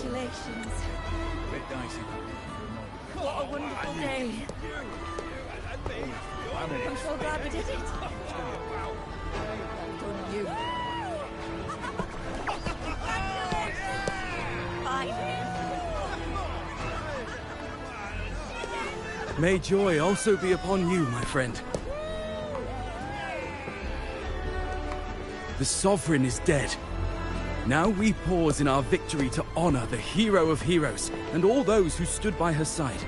Congratulations. Bit dicey. What a wonderful day. I'm so glad we did it. Well done, you. May joy also be upon you, my friend. The Sovereign is dead. Now we pause in our victory to honor the hero of heroes and all those who stood by her side.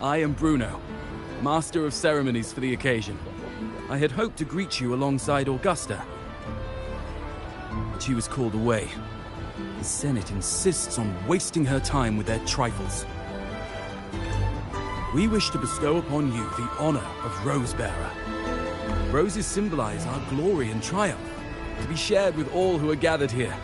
I am Bruno, Master of Ceremonies for the occasion. I had hoped to greet you alongside Augusta, but she was called away. The Senate insists on wasting her time with their trifles. We wish to bestow upon you the honor of Rosebearer. Roses symbolize our glory and triumph, to be shared with all who are gathered here.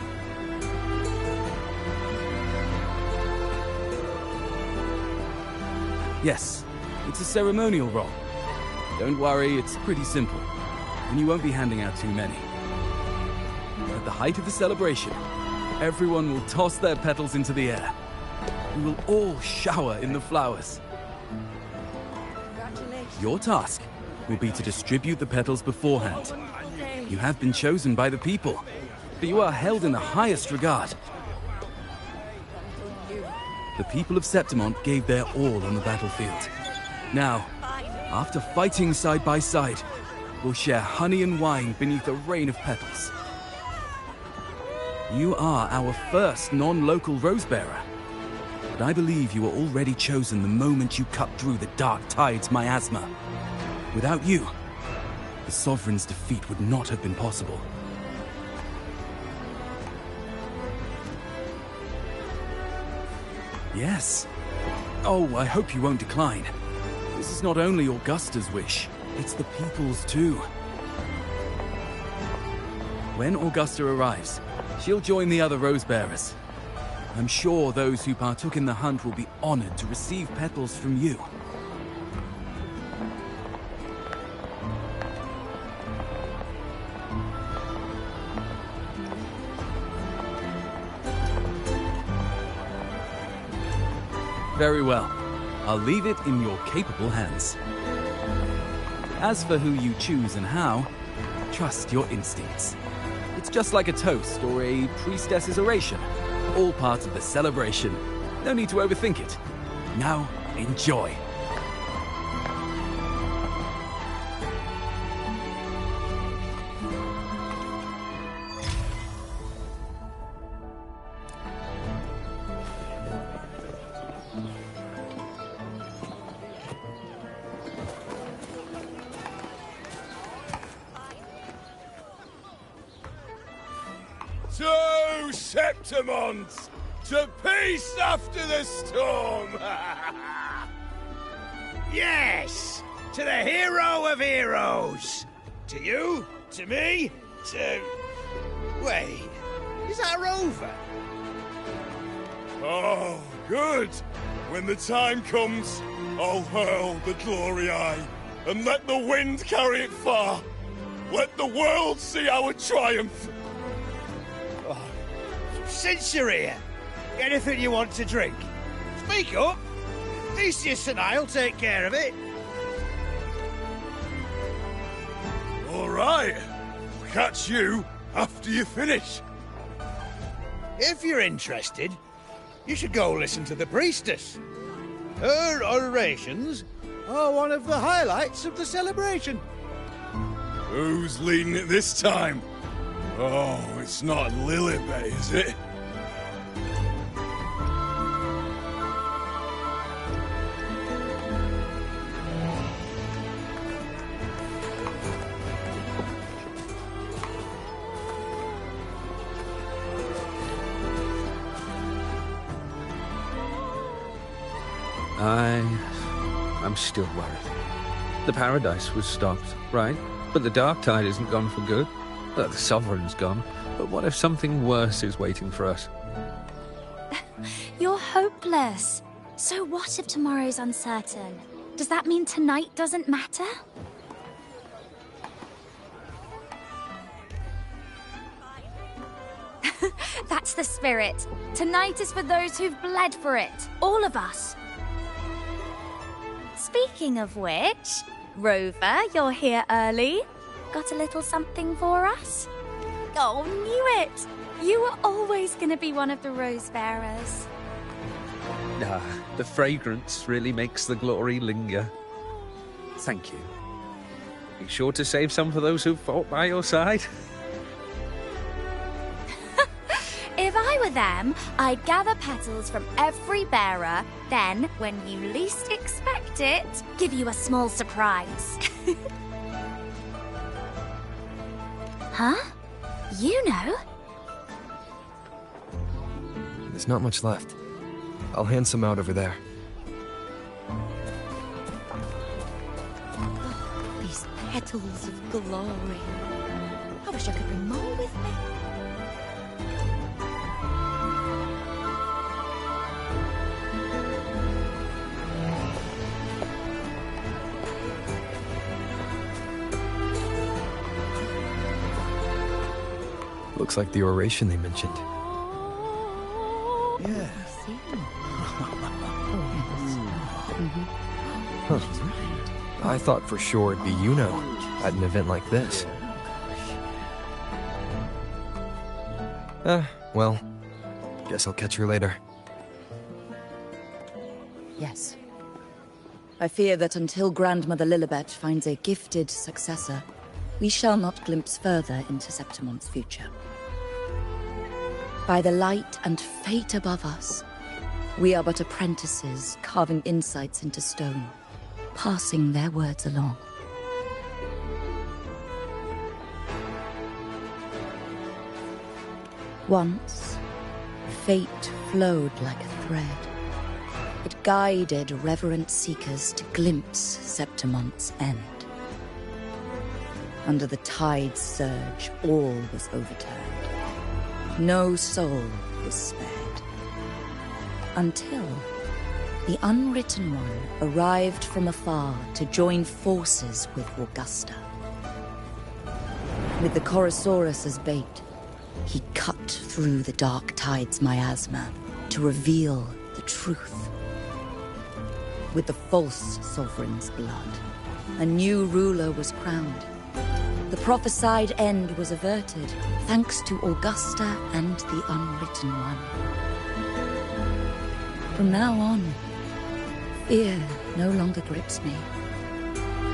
Yes, it's a ceremonial role. Don't worry, it's pretty simple, and you won't be handing out too many. At the height of the celebration, everyone will toss their petals into the air. We will all shower in the flowers. Your task will be to distribute the petals beforehand. You have been chosen by the people, but you are held in the highest regard. The people of Septimont gave their all on the battlefield. Now, after fighting side by side, we'll share honey and wine beneath a rain of petals. You are our first non-local Rosebearer, but I believe you were already chosen the moment you cut through the dark tide's miasma. Without you, the Sovereign's defeat would not have been possible. Yes. Oh, I hope you won't decline. This is not only Augusta's wish, it's the people's too. When Augusta arrives, she'll join the other Rosebearers. I'm sure those who partook in the hunt will be honored to receive petals from you. Very well. I'll leave it in your capable hands. As for who you choose and how, trust your instincts. It's just like a toast or a priestess's oration. All part of the celebration. No need to overthink it. Now, enjoy. To Septimont! To peace after the storm! Yes! To the hero of heroes! To you, to me, to... Wait, is that Rover? Oh, good! When the time comes, I'll hurl the glory eye and let the wind carry it far. Let the world see our triumph! Since you're here, anything you want to drink? Speak up! Theseus and I'll take care of it. All right. Catch you after you finish. If you're interested, you should go listen to the priestess. Her orations are one of the highlights of the celebration. Who's leading it this time? Oh, it's not Lilibet, is it? I'm still worried. The Paradise was stopped, right? But the Dark Tide isn't gone for good. The Sovereign's gone. But what if something worse is waiting for us? You're hopeless. So what if tomorrow's uncertain? Does that mean tonight doesn't matter? That's the spirit. Tonight is for those who've bled for it. All of us. Speaking of which, Rover, you're here early. Got a little something for us? Oh, knew it! You were always gonna be one of the rose bearers. Ah, the fragrance really makes the glory linger. Thank you. Be sure to save some for those who've fought by your side. If I were them, I'd gather petals from every bearer, then, when you least expect it, give you a small surprise. Huh? You know? There's not much left. I'll hand some out over there. Oh, these petals of glory. I wish I could bring more with me. Looks like the oration they mentioned. Yeah. Huh. I thought for sure it'd be at an event like this. Well, guess I'll catch her later. Yes. I fear that until Grandmother Lilibet finds a gifted successor, we shall not glimpse further into Septimon's future. By the light and fate above us, we are but apprentices carving insights into stone, passing their words along. Once, fate flowed like a thread. It guided reverent seekers to glimpse Septimon's end. Under the tide's surge, all was overturned. No soul was spared. Until the Unwritten One arrived from afar to join forces with Augusta. With the Chorosaurus as bait, he cut through the dark tide's miasma to reveal the truth. With the false sovereign's blood, a new ruler was crowned. The prophesied end was averted, thanks to Augusta and the Unwritten One. From now on, fear no longer grips me.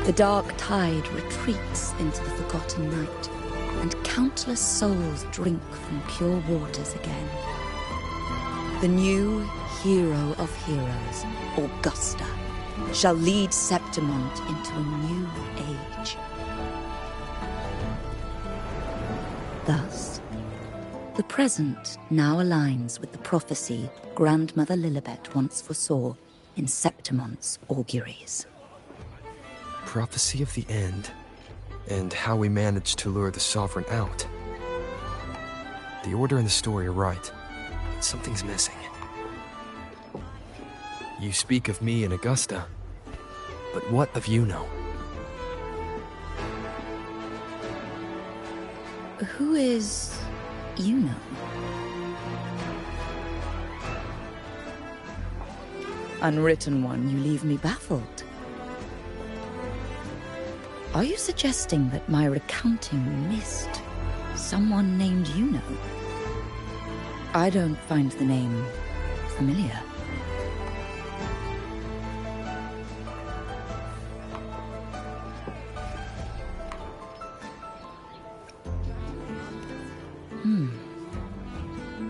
The dark tide retreats into the forgotten night, and countless souls drink from pure waters again. The new hero of heroes, Augusta, shall lead Septimont into a new age. Thus, the present now aligns with the prophecy Grandmother Lilibet once foresaw in Septimont's auguries. Prophecy of the end, and how we managed to lure the Sovereign out. The order and the story are right. Something's missing. You speak of me and Augusta, but what of Yuno? Who is Yuno? Unwritten One, you leave me baffled. Are you suggesting that my recounting missed someone named Yuno? I don't find the name familiar.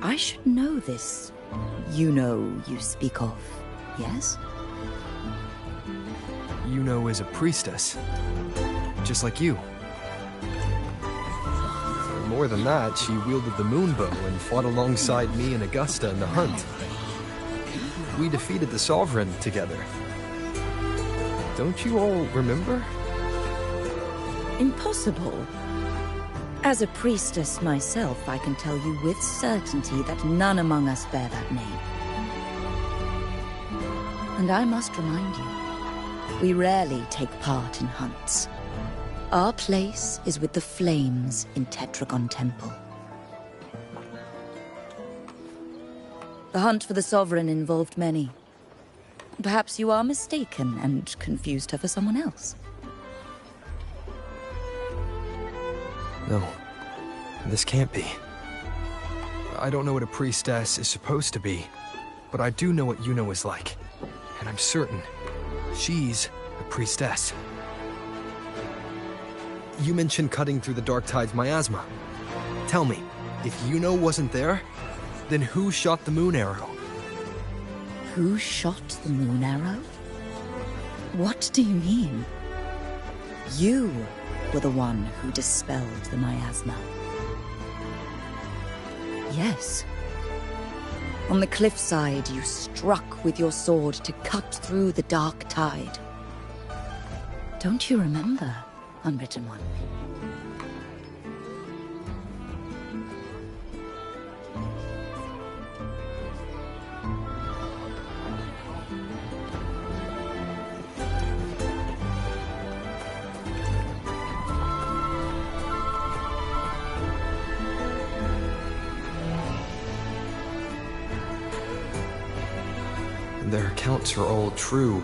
I should know this Yuno you speak of, yes? Yuno is a priestess, just like you. More than that, she wielded the moonbow and fought alongside me and Augusta in the hunt. We defeated the Sovereign together. Don't you all remember? Impossible. As a priestess myself, I can tell you with certainty that none among us bear that name. And I must remind you, we rarely take part in hunts. Our place is with the flames in Tetragon Temple. The hunt for the Sovereign involved many. Perhaps you are mistaken and confused her for someone else. No, this can't be. I don't know what a priestess is supposed to be, but I do know what Yuno is like. And I'm certain she's a priestess. You mentioned cutting through the Dark Tide's miasma. Tell me, if Yuno wasn't there, then who shot the moon arrow? Who shot the moon arrow? What do you mean? You were the one who dispelled the miasma. Yes. On the cliffside, you struck with your sword to cut through the Dark Tide. Don't you remember, Unwritten One? Their accounts are all true,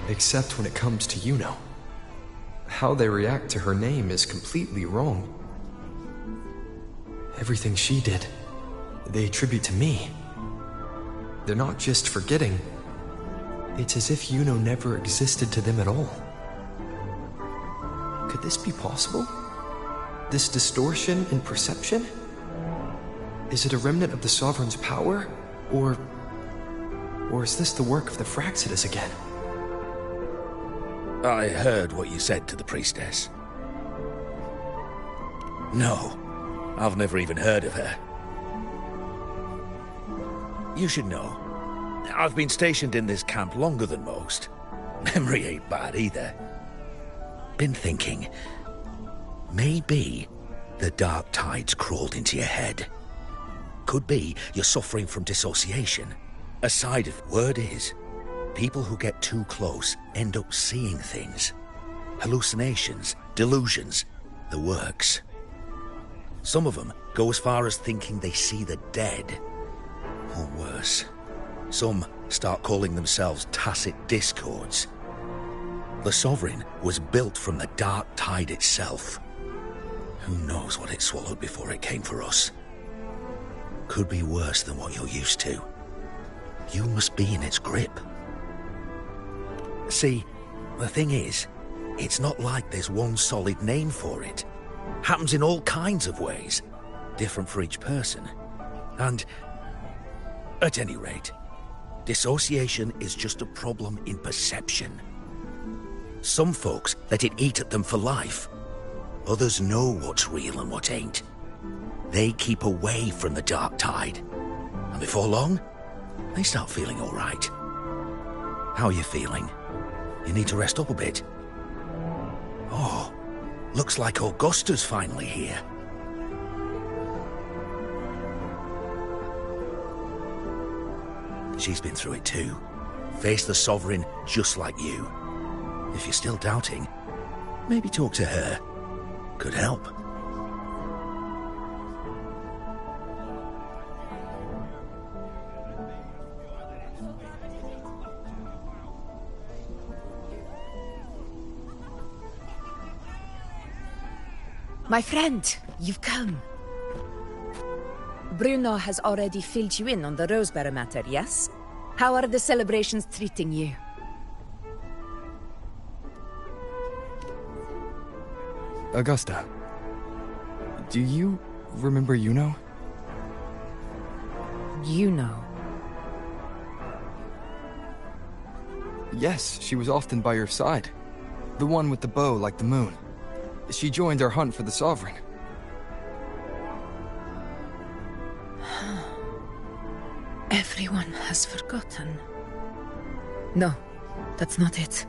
except when it comes to Yuno. How they react to her name is completely wrong. Everything she did, they attribute to me. They're not just forgetting. It's as if Yuno never existed to them at all. Could this be possible? This distortion in perception? Is it a remnant of the Sovereign's power, or is this the work of the Fraxidus again? I heard what you said to the priestess. No, I've never even heard of her. You should know, I've been stationed in this camp longer than most. Memory ain't bad either. Been thinking, maybe the Dark Tide's crawled into your head. Could be you're suffering from dissociation. A side of word is, people who get too close end up seeing things. Hallucinations, delusions, the works. Some of them go as far as thinking they see the dead. Or worse, some start calling themselves tacit discords. The Sovereign was built from the Dark Tide itself. Who knows what it swallowed before it came for us? Could be worse than what you're used to. You must be in its grip. See, the thing is, it's not like there's one solid name for it. Happens in all kinds of ways, different for each person. And, at any rate, dissociation is just a problem in perception. Some folks let it eat at them for life. Others know what's real and what ain't. They keep away from the Dark Tide. And before long, they start feeling all right. How are you feeling? You need to rest up a bit. Oh, looks like Augusta's finally here. She's been through it too. Faced the Sovereign just like you. If you're still doubting, maybe talk to her. Could help. My friend, you've come. Bruno has already filled you in on the Rosebearer matter, yes? How are the celebrations treating you? Augusta, do you remember Yuno? Yuno. Yes, she was often by your side. The one with the bow like the moon. She joined our hunt for the Sovereign. Everyone has forgotten. No, that's not it.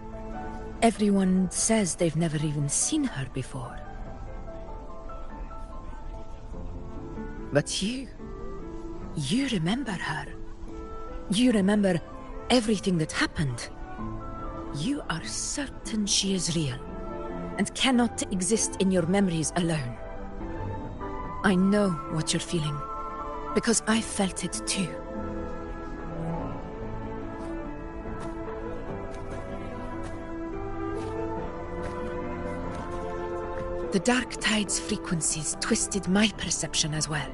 Everyone says they've never even seen her before. But you remember her. You remember everything that happened. You are certain she is real, and cannot exist in your memories alone. I know what you're feeling, because I felt it too. The Dark Tide's frequencies twisted my perception as well.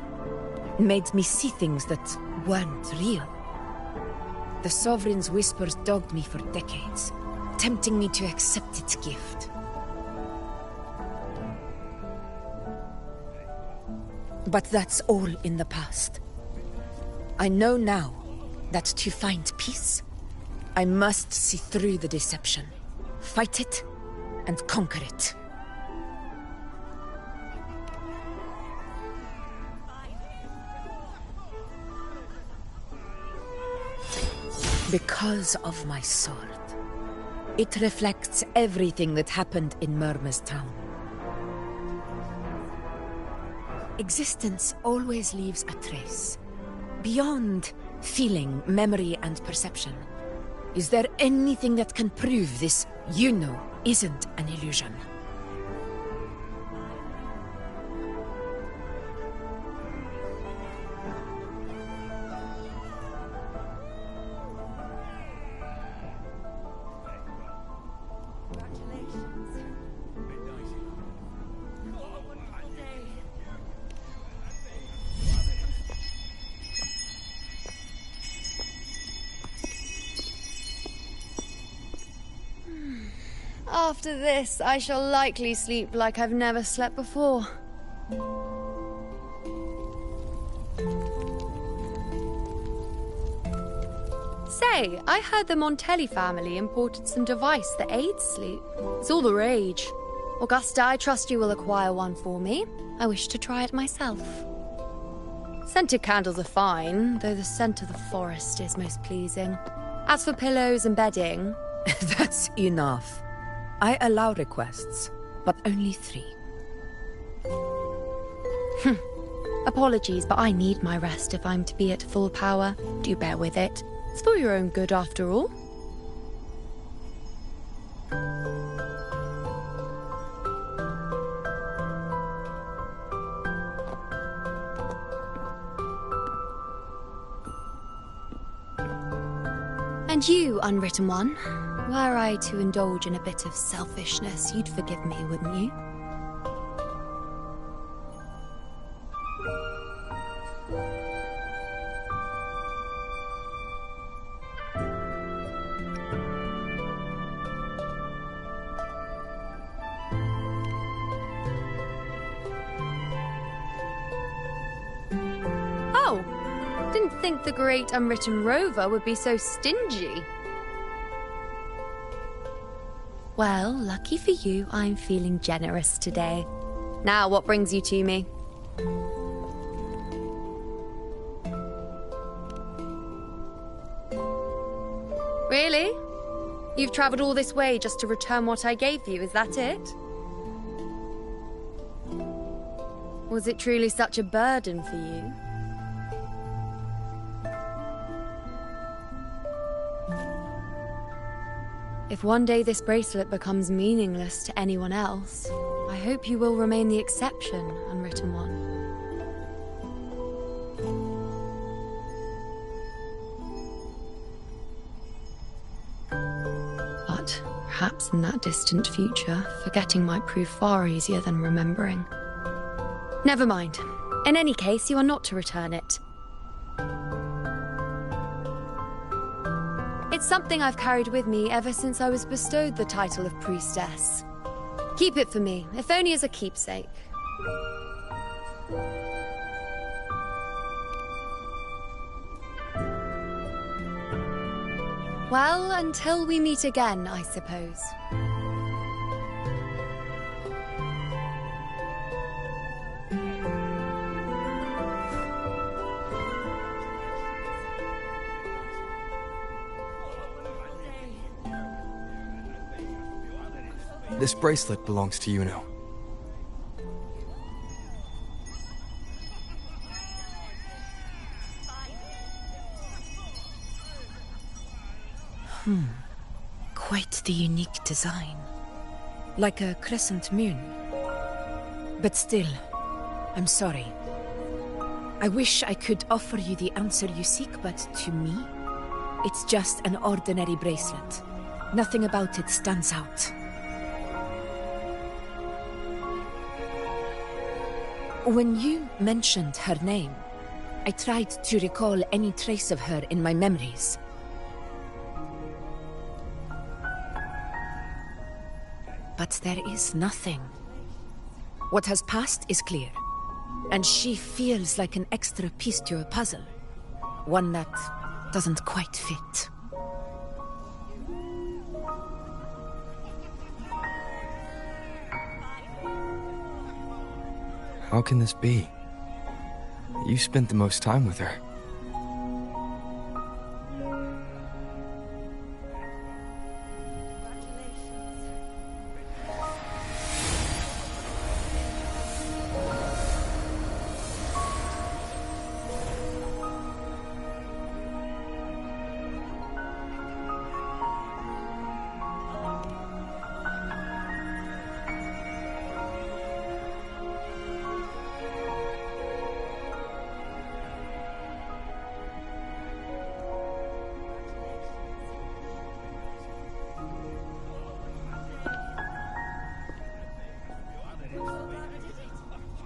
Made me see things that weren't real. The Sovereign's whispers dogged me for decades, tempting me to accept its gift. But that's all in the past. I know now that to find peace, I must see through the deception, fight it, and conquer it. Because of my sword. It reflects everything that happened in Murma's town. Existence always leaves a trace. Beyond feeling, memory, and perception. Is there anything that can prove this, you know, isn't an illusion? After this, I shall likely sleep like I've never slept before. Say, I heard the Montelli family imported some device that aids sleep. It's all the rage. Augusta, I trust you will acquire one for me. I wish to try it myself. Scented candles are fine, though the scent of the forest is most pleasing. As for pillows and bedding... That's enough. I allow requests, but only 3. Apologies, but I need my rest if I'm to be at full power. Do bear with it. It's for your own good, after all. And you, Unwritten One, were I to indulge in a bit of selfishness, you'd forgive me, wouldn't you? Oh, didn't think the great Unwritten Rover would be so stingy. Well, lucky for you, I'm feeling generous today. Now, what brings you to me? Really? You've travelled all this way just to return what I gave you, is that it? Was it truly such a burden for you? If one day this bracelet becomes meaningless to anyone else, I hope you will remain the exception, Unwritten One. But perhaps in that distant future, forgetting might prove far easier than remembering. Never mind. In any case, you are not to return it. It's something I've carried with me ever since I was bestowed the title of priestess. Keep it for me, if only as a keepsake. Well, until we meet again, I suppose. This bracelet belongs to Yuno. Quite the unique design. Like a crescent moon. But still, I'm sorry. I wish I could offer you the answer you seek, but to me, it's just an ordinary bracelet. Nothing about it stands out. When you mentioned her name, I tried to recall any trace of her in my memories. But there is nothing. What has passed is clear, and she feels like an extra piece to a puzzle. One that doesn't quite fit. How can this be? You spent the most time with her.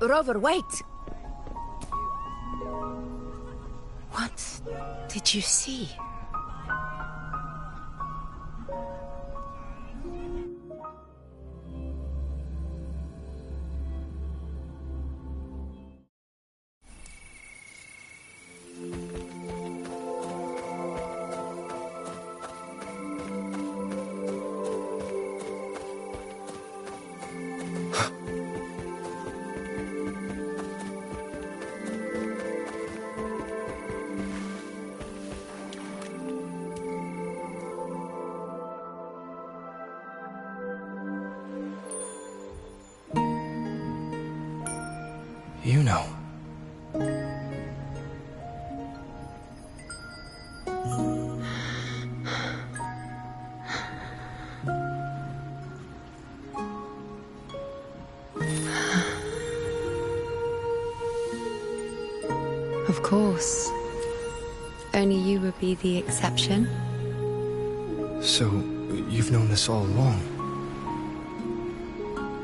Rover, wait! What did you see? You know. Of course. Only you would be the exception. So, you've known this all along?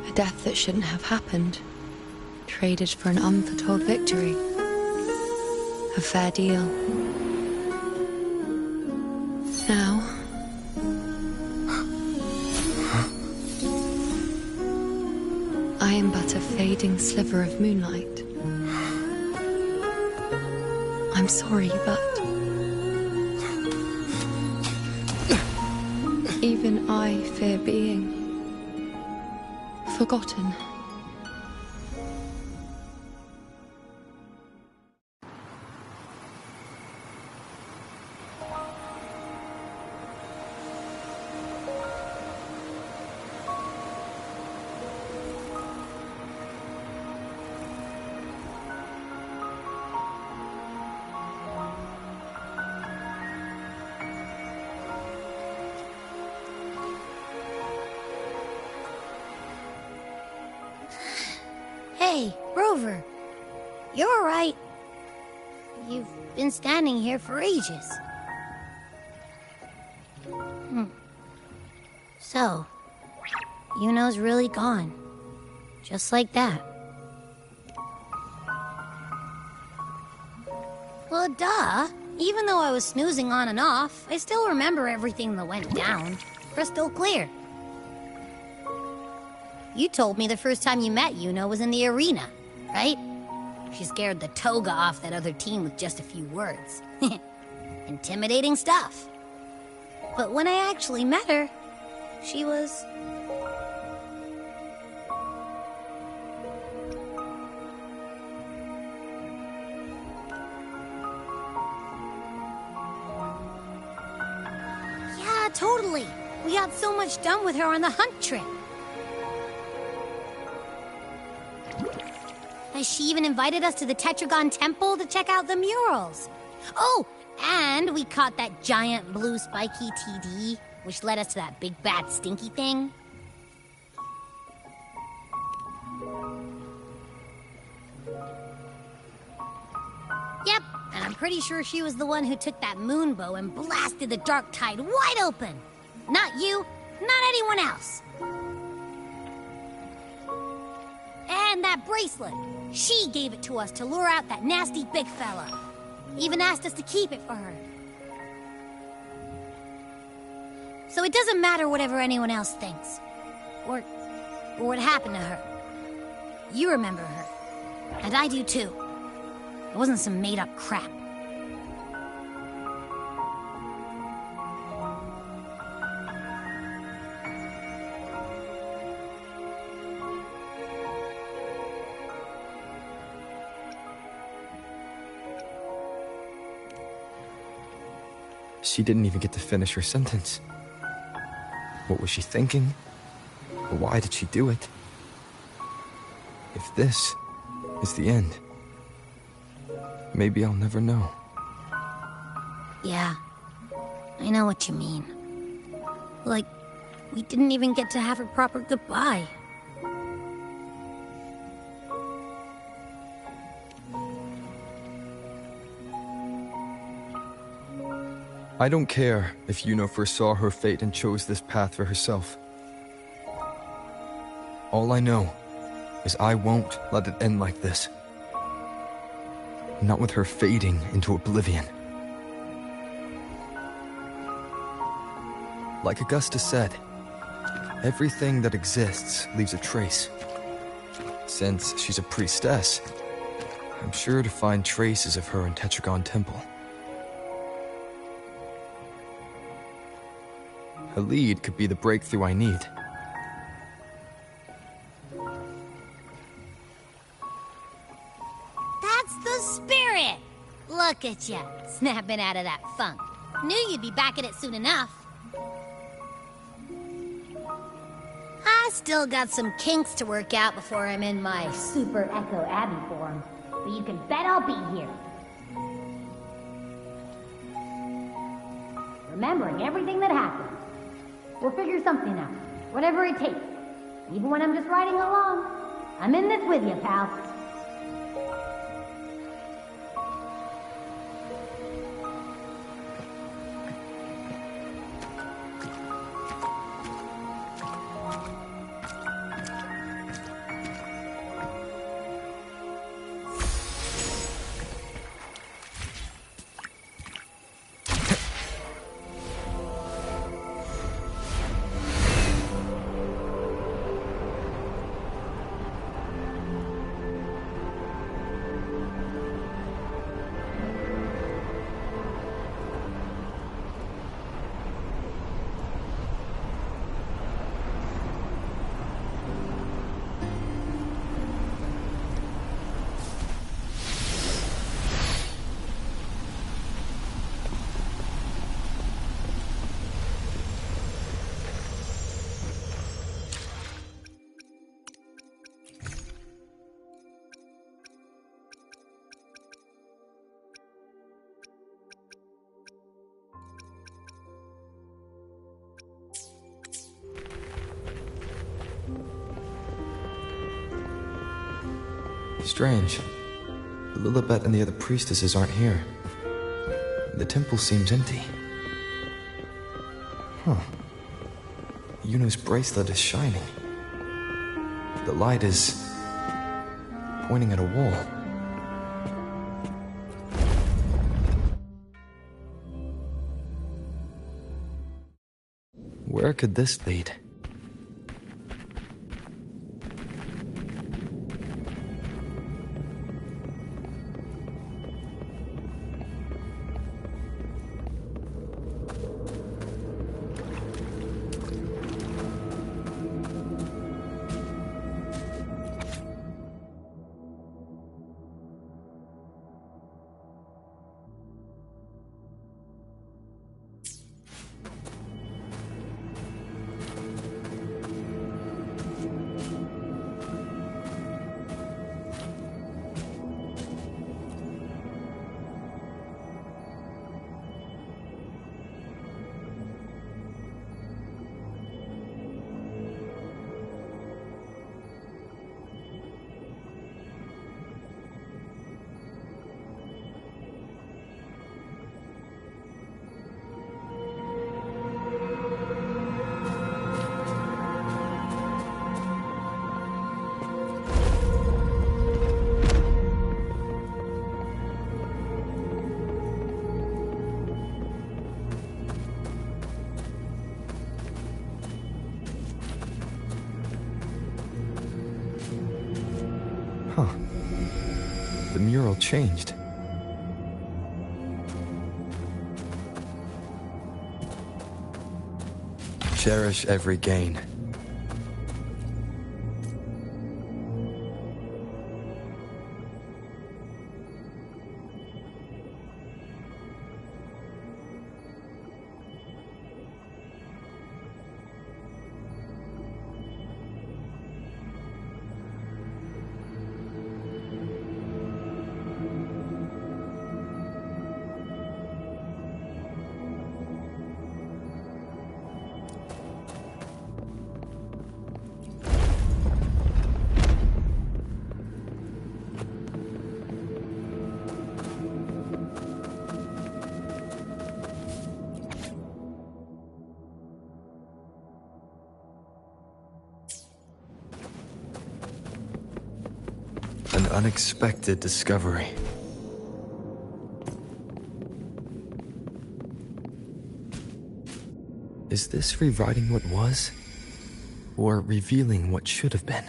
A death that shouldn't have happened. Traded for an unforetold victory. A fair deal. Now... I am but a fading sliver of moonlight. I'm sorry, but... even I fear being... forgotten. Hey, Rover. You're all right. You've been standing here for ages. So, Yuno's really gone. Just like that. Well, duh. Even though I was snoozing on and off, I still remember everything that went down. Crystal clear. You told me the first time you met Yuno was in the arena, right? She scared the toga off that other team with just a few words. Intimidating stuff. But when I actually met her, she was... Yeah, totally. We got so much done with her on the hunt trip. She even invited us to the Tetragon Temple to check out the murals. Oh, and we caught that giant blue spiky TD, which led us to that big bad stinky thing. Yep, and I'm pretty sure she was the one who took that moon bow and blasted the dark tide wide open. Not you, not anyone else. And that bracelet. She gave it to us to lure out that nasty big fella. Even asked us to keep it for her. So it doesn't matter whatever anyone else thinks. Or what happened to her. You remember her. And I do too. It wasn't some made-up crap. She didn't even get to finish her sentence. What was she thinking? Why did she do it? If this is the end, maybe I'll never know. Yeah, I know what you mean. Like, we didn't even get to have a proper goodbye. I don't care if Yuno foresaw her fate and chose this path for herself. All I know is I won't let it end like this. Not with her fading into oblivion. Like Augusta said, everything that exists leaves a trace. Since she's a priestess, I'm sure to find traces of her in Tetragon Temple. Halid could be the breakthrough I need. That's the spirit! Look at ya, snapping out of that funk. Knew you'd be back at it soon enough. I still got some kinks to work out before I'm in my Super Echo Abbey form, but you can bet I'll be here. Remembering everything that happened. We'll figure something out, whatever it takes. Even when I'm just riding along. I'm in this with you, pal. Strange. Lilibet and the other priestesses aren't here. The temple seems empty. Huh. Yuno's bracelet is shining. The light is pointing at a wall. Where could this lead? mural changed. Cherish every gain. An unexpected discovery. Is this rewriting what was? Or revealing what should have been?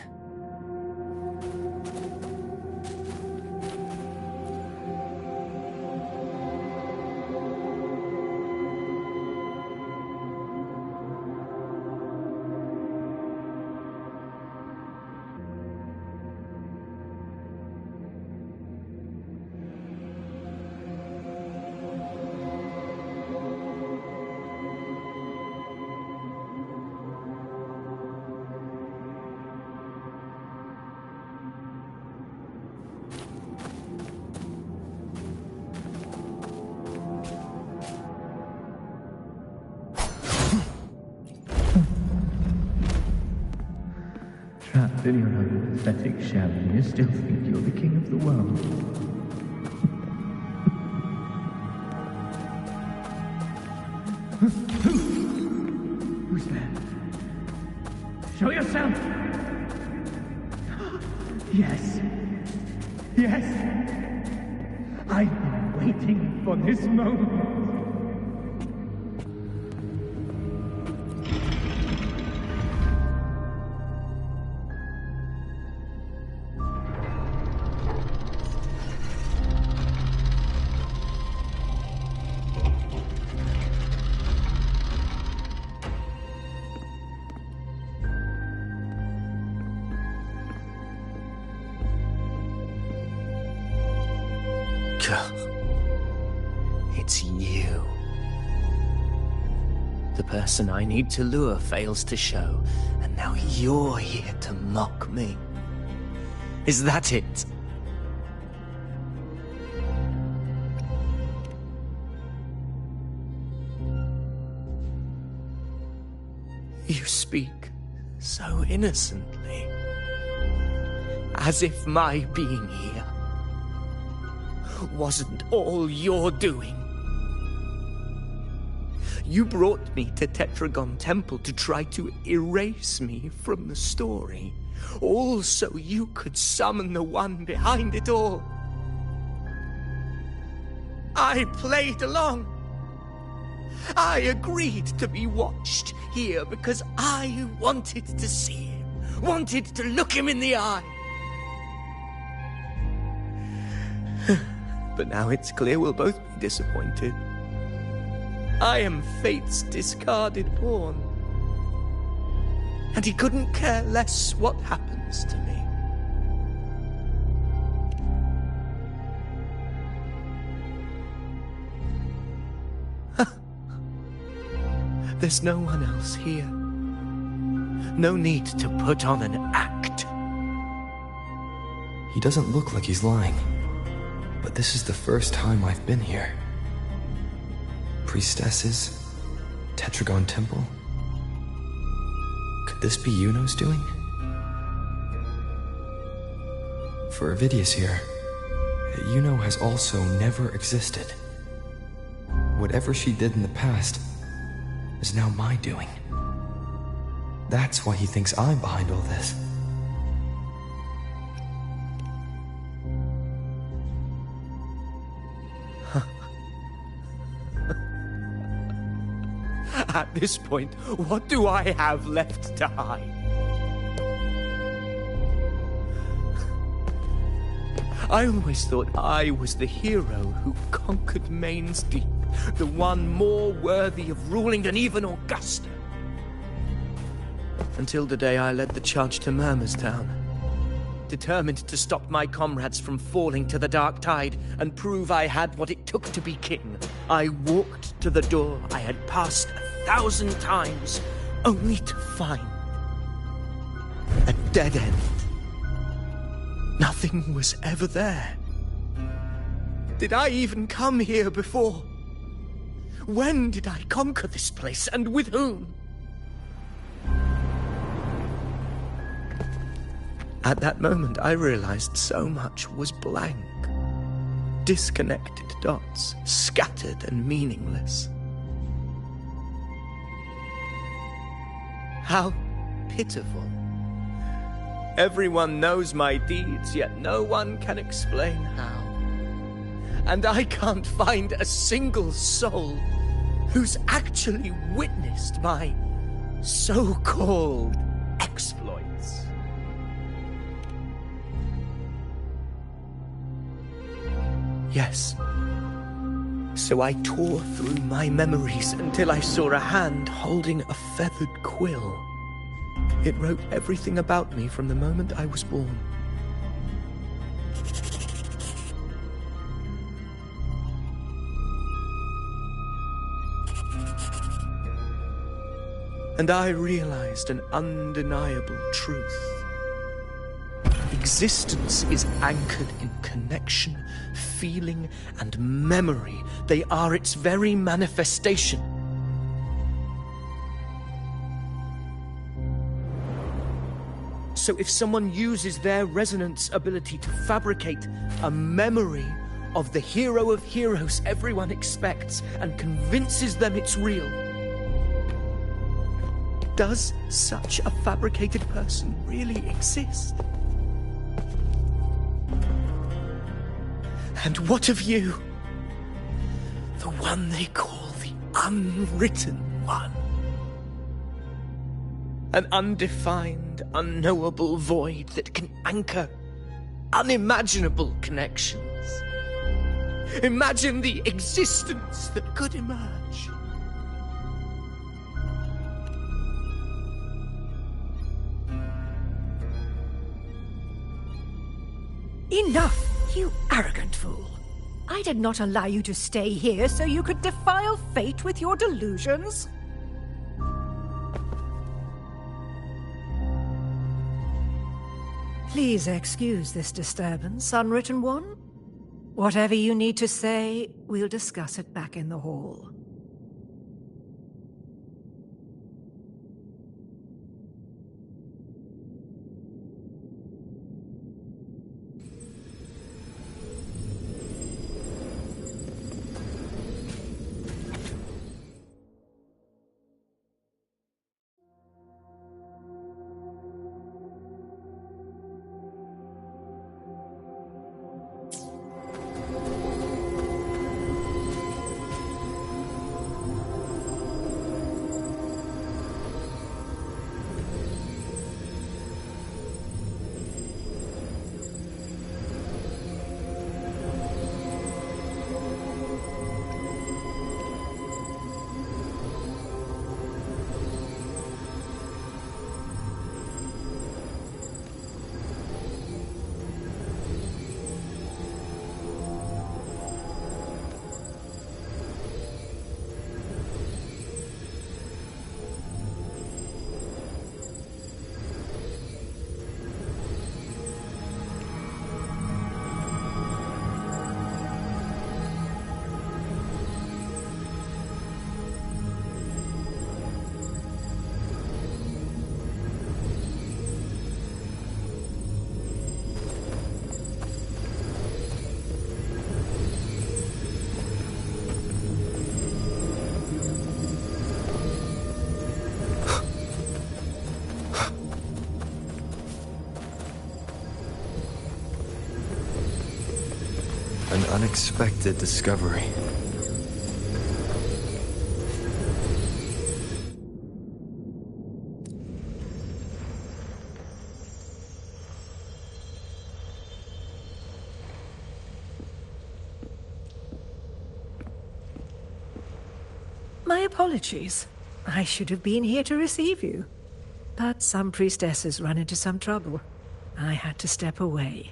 Trapped in your own pathetic shell, and you still think you're the king of the world. Who's there? Show yourself! Yes. Yes! I've been waiting for this moment. It's you. The person I need to lure fails to show, and now you're here to mock me. Is that it? You speak so innocently, as if my being here wasn't all you're doing. You brought me to Tetragon Temple to try to erase me from the story, all so you could summon the one behind it all. I played along. I agreed to be watched here because I wanted to see him, wanted to look him in the eye. But now it's clear we'll both be disappointed. I am fate's discarded pawn, and he couldn't care less what happens to me. There's no one else here. No need to put on an act. He doesn't look like he's lying, but this is the first time I've been here. Priestesses? Tetragon Temple? Could this be Yuno's doing? For Avidius here, Yuno has also never existed. Whatever she did in the past is now my doing. That's why he thinks I'm behind all this. At this point, what do I have left to hide? I always thought I was the hero who conquered Main's Deep, the one more worthy of ruling than even Augusta. Until the day I led the charge to Murmur's Town, determined to stop my comrades from falling to the dark tide and prove I had what it took to be king. I walked to the door I had passed 1,000 times, only to find a dead end. Nothing was ever there. Did I even come here before? When did I conquer this place, and with whom? At that moment, I realized so much was blank. Disconnected dots, scattered and meaningless. How pitiful. Everyone knows my deeds, yet no one can explain how. And I can't find a single soul who's actually witnessed my so-called exploits. Yes. So I tore through my memories until I saw a hand holding a feathered quill. It wrote everything about me from the moment I was born. And I realized an undeniable truth. Existence is anchored in connection, feeling, and memory. They are its very manifestation. So if someone uses their resonance ability to fabricate a memory of the hero of heroes everyone expects and convinces them it's real, does such a fabricated person really exist? And what of you? The one they call the Unwritten One. An undefined, unknowable void that can anchor unimaginable connections. Imagine the existence that could emerge. Enough, you arrogant fool. I did not allow you to stay here so you could defile fate with your delusions. Please excuse this disturbance, Unwritten One. Whatever you need to say, we'll discuss it back in the hall. An unexpected discovery. My apologies. I should have been here to receive you. But some priestesses run into some trouble. I had to step away.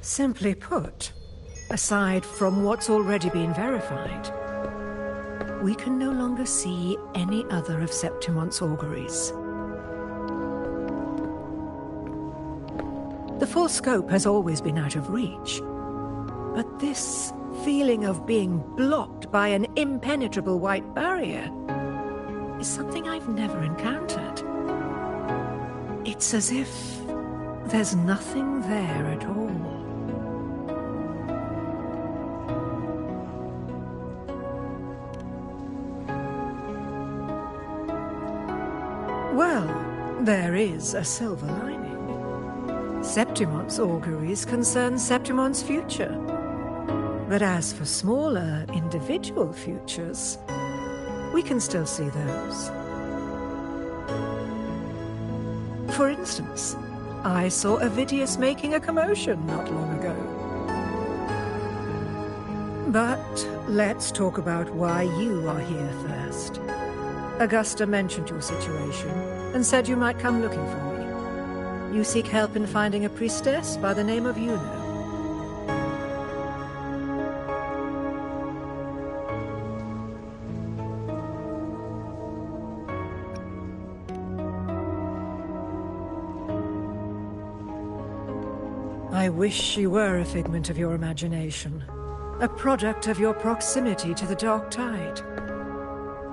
Simply put, aside from what's already been verified, we can no longer see any other of Septimon's auguries. The full scope has always been out of reach, but this feeling of being blocked by an impenetrable white barrier is something I've never encountered. It's as if there's nothing there at all. Well, there is a silver lining. Septimon's auguries concern Septimon's future. But as for smaller, individual futures, we can still see those. For instance, I saw Avidius making a commotion not long ago. But let's talk about why you are here first. Augusta mentioned your situation and said you might come looking for me. You seek help in finding a priestess by the name of Wuwa. I wish she were a figment of your imagination, a product of your proximity to the Dark Tide.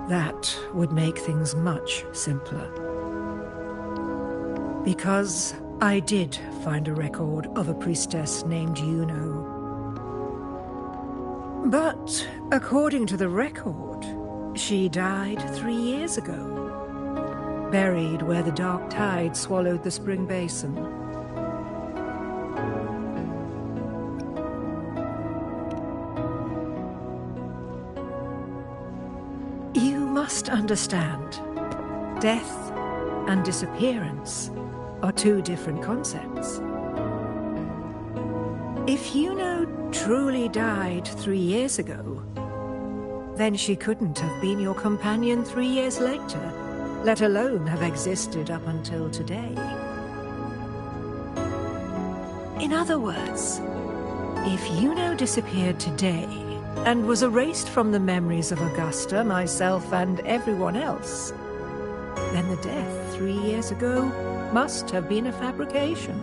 That would make things much simpler. Because I did find a record of a priestess named Wuwa. But according to the record, she died 3 years ago, buried where the Dark Tide swallowed the spring basin. You must understand, death and disappearance are two different concepts. If Wuwa truly died 3 years ago, then she couldn't have been your companion 3 years later, let alone have existed up until today. In other words, if Wuwa disappeared today and was erased from the memories of Augusta, myself, and everyone else, then the death 3 years ago must have been a fabrication.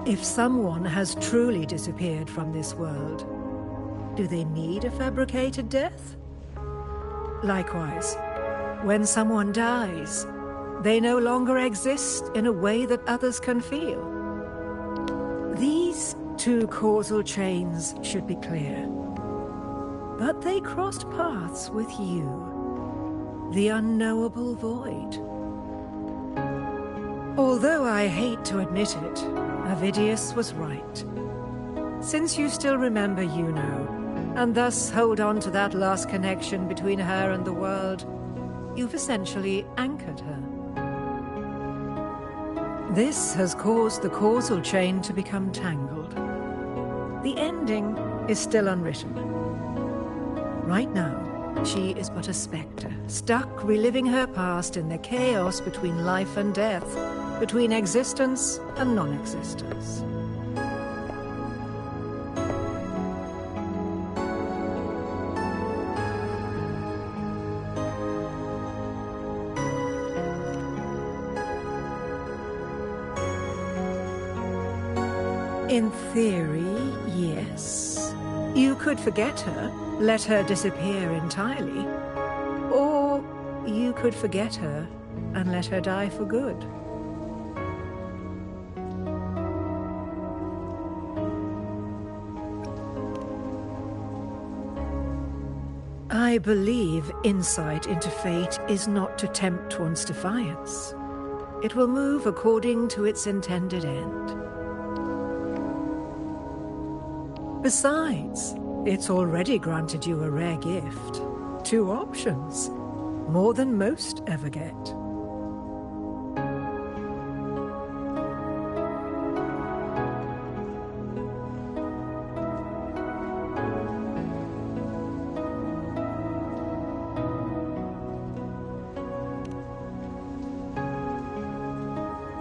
If someone has truly disappeared from this world, do they need a fabricated death? Likewise, when someone dies, they no longer exist in a way that others can feel. These two causal chains should be clear. But they crossed paths with you, the unknowable void. Although I hate to admit it, Avidius was right. Since you still remember Wuwa, and thus hold on to that last connection between her and the world, you've essentially anchored her. This has caused the causal chain to become tangled. The ending is still unwritten. Right now, she is but a spectre, stuck reliving her past in the chaos between life and death, between existence and non-existence. In theory, yes. You could forget her, let her disappear entirely. Or you could forget her and let her die for good. I believe insight into fate is not to tempt one's defiance. It will move according to its intended end. Besides, It's already granted you a rare gift. 2 options. More than most ever get.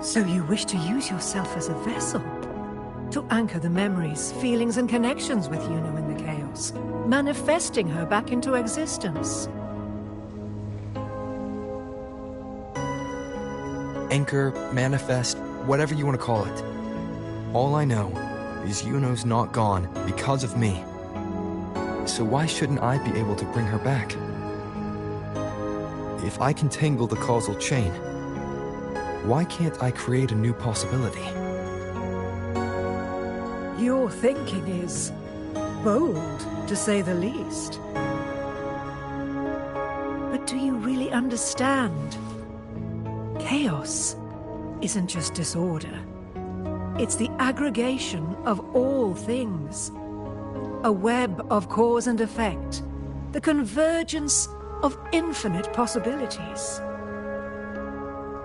So you wish to use yourself as a vessel? To anchor the memories, feelings and connections with Yuno in the chaos, manifesting her back into existence. Anchor, manifest, whatever you want to call it. All I know is Yuno's not gone because of me. So why shouldn't I be able to bring her back? If I can tangle the causal chain, why can't I create a new possibility? Your thinking is bold, to say the least. But do you really understand? Chaos isn't just disorder. It's the aggregation of all things. A web of cause and effect. The convergence of infinite possibilities.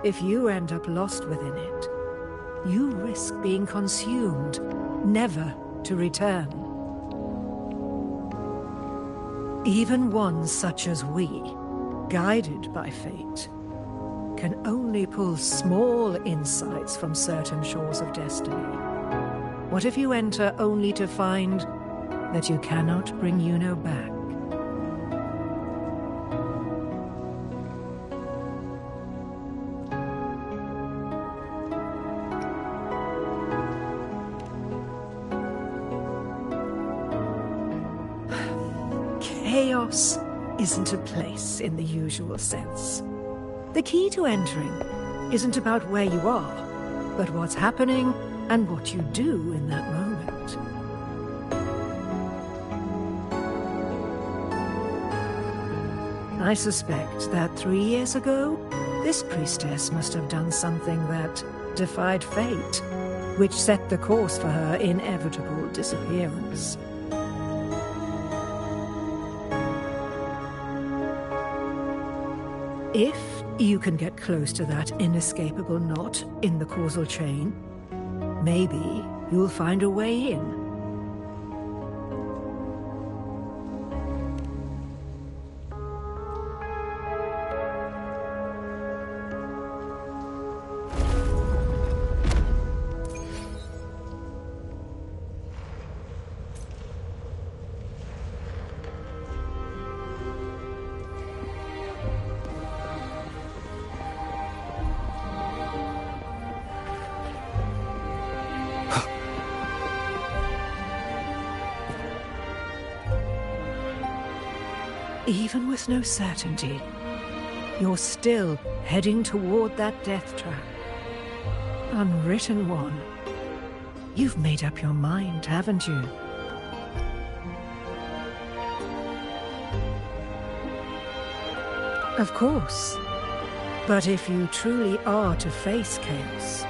If you end up lost within it, you risk being consumed, never to return. Even one such as we, guided by fate, can only pull small insights from certain shores of destiny. What if you enter only to find that you cannot bring Yuno back? Chaos isn't a place in the usual sense. The key to entering isn't about where you are, but what's happening and what you do in that moment. I suspect that 3 years ago, this priestess must have done something that defied fate, which set the course for her inevitable disappearance. If you can get close to that inescapable knot in the causal chain, maybe you'll find a way in. Even with no certainty, you're still heading toward that death trap. Unwritten one. You've made up your mind, haven't you? Of course. But if you truly are to face chaos,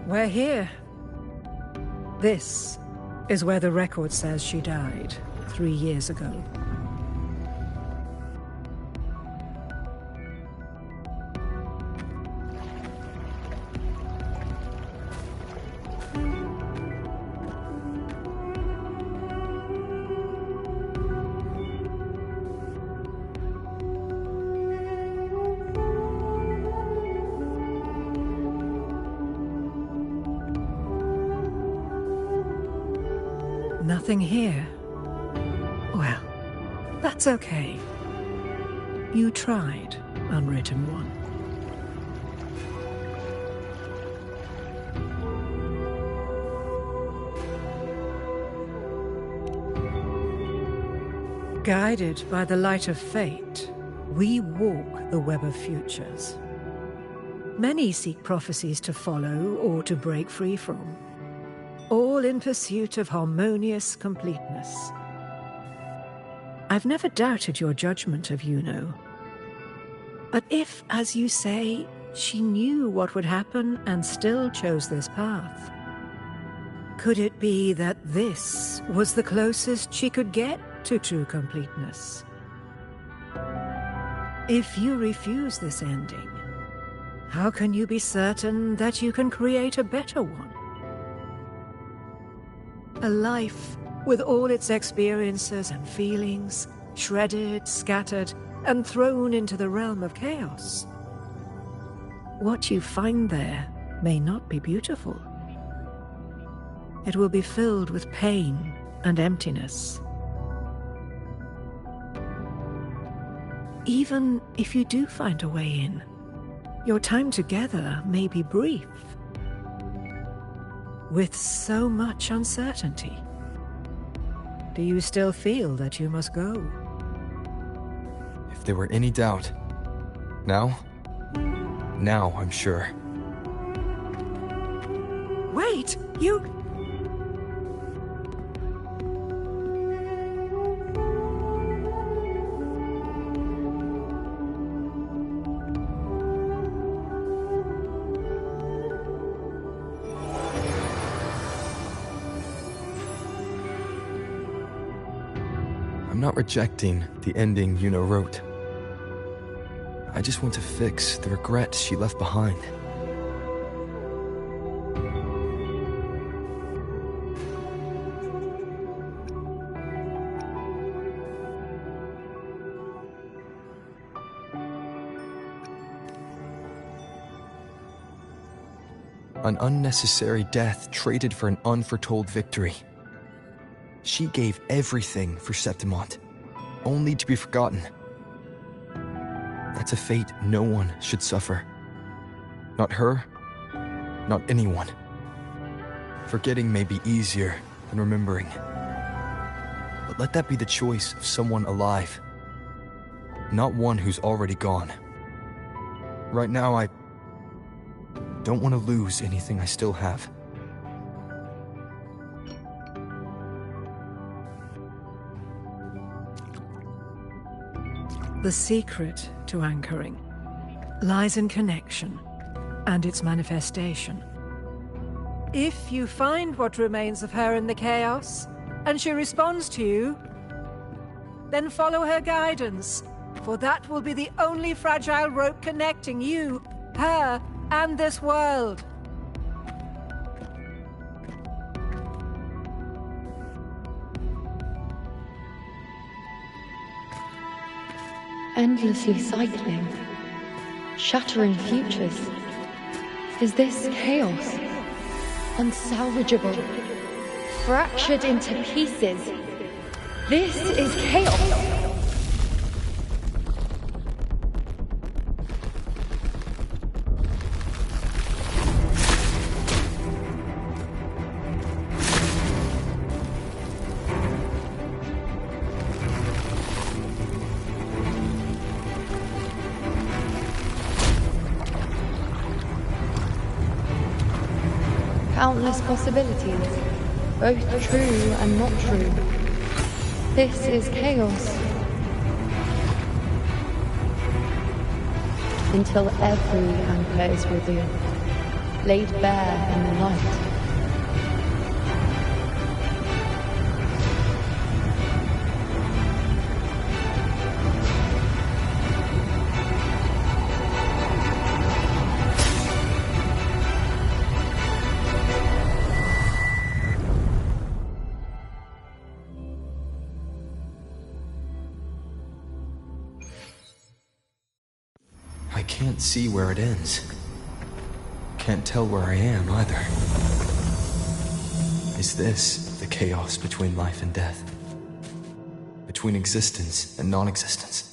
we're here. This is where the record says she died 3 years ago. Nothing here. Well, that's okay. You tried, Unwritten One. Guided by the light of fate, we walk the web of futures. Many seek prophecies to follow or to break free from, all in pursuit of harmonious completeness. I've never doubted your judgment of Yuno. But if, as you say, she knew what would happen and still chose this path, could it be that this was the closest she could get to true completeness? If you refuse this ending, how can you be certain that you can create a better one? A life with all its experiences and feelings, shredded, scattered, and thrown into the realm of chaos. What you find there may not be beautiful. It will be filled with pain and emptiness. Even if you do find a way in, your time together may be brief, with so much uncertainty. Do you still feel that you must go? If there were any doubt, now I'm sure. Wait, you... I'm not rejecting the ending Yuno wrote. I just want to fix the regrets she left behind. An unnecessary death traded for an unforetold victory. She gave everything for Septimont, only to be forgotten. That's a fate no one should suffer. Not her, not anyone. Forgetting may be easier than remembering. But let that be the choice of someone alive, not one who's already gone. Right now, I don't want to lose anything I still have. The secret to anchoring lies in connection and its manifestation. If you find what remains of her in the chaos, and she responds to you, then follow her guidance, for that will be the only fragile rope connecting you, her, and this world. Endlessly cycling, shattering futures. Is this chaos? Unsalvageable, fractured into pieces. This is chaos! Countless possibilities, both true and not true. This is chaos. Until every anchor is revealed, laid bare in the light. I can't see where it ends. Can't tell where I am either. Is this the chaos between life and death. Between existence and non-existence.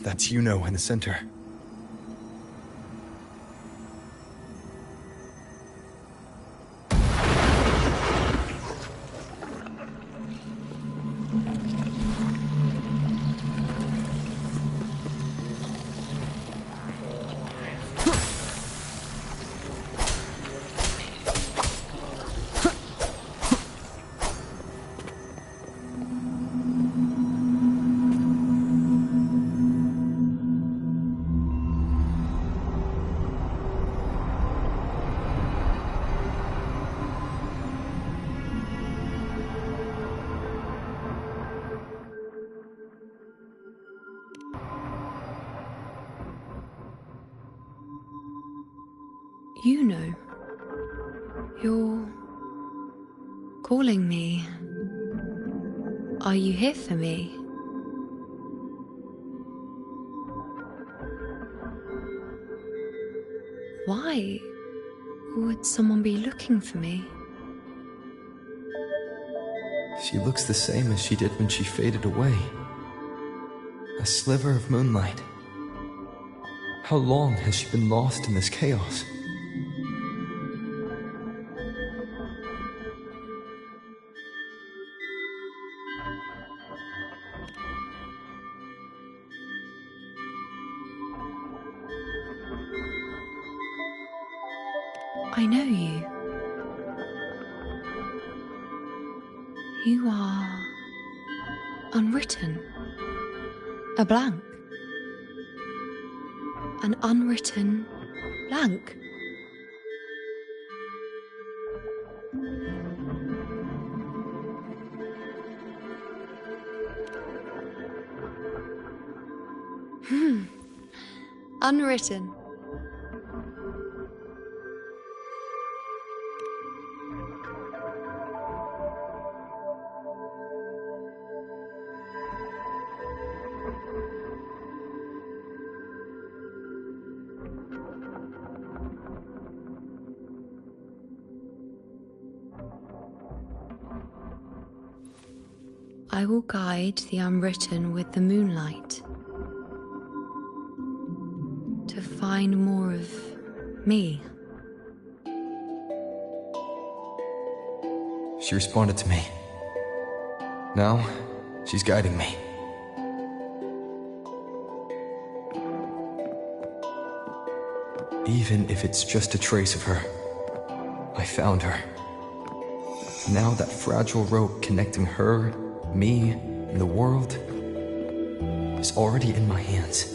That's in the center. You're calling me. Are you here for me? Why would someone be looking for me? She looks the same as she did when she faded away. A sliver of moonlight. How long has she been lost in this chaos? I know you. You are unwritten. A blank. An unwritten blank. Unwritten. I will guide the unwritten with the moonlight to find more of me. She responded to me. Now, she's guiding me. Even if it's just a trace of her, I found her. Now that fragile rope connecting her, me, and the world is already in my hands.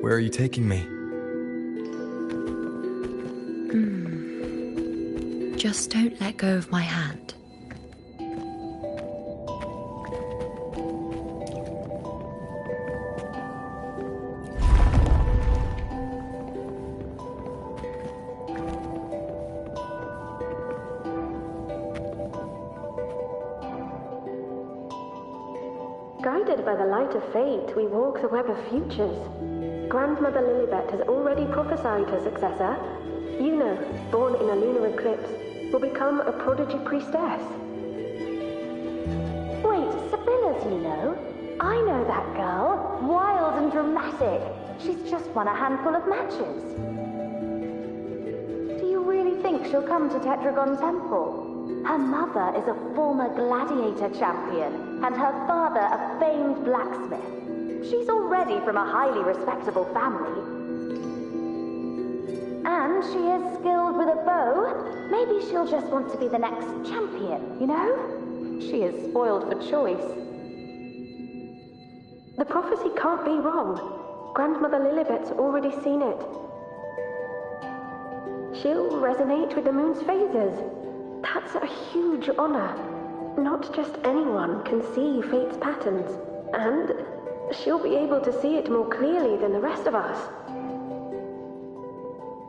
Where are you taking me? Just don't let go of my hand. Guided by the light of fate, we walk the web of futures. Grandmother Lilibet has already prophesied her successor. Yuno, born in a lunar eclipse, will become a prodigy priestess. Wait, Sibylla's Yuno? I know that girl. Wild and dramatic. She's just won a handful of matches. Do you really think she'll come to Tetragon Temple? Her mother is a former gladiator champion, and her father a famed blacksmith. She's already from a highly respectable family. And she is skilled with a bow. Maybe she'll just want to be the next champion, you know? She is spoiled for choice. The prophecy can't be wrong. Grandmother Lilibet's already seen it. She'll resonate with the moon's phases. That's a huge honor. Not just anyone can see fate's patterns, and she'll be able to see it more clearly than the rest of us.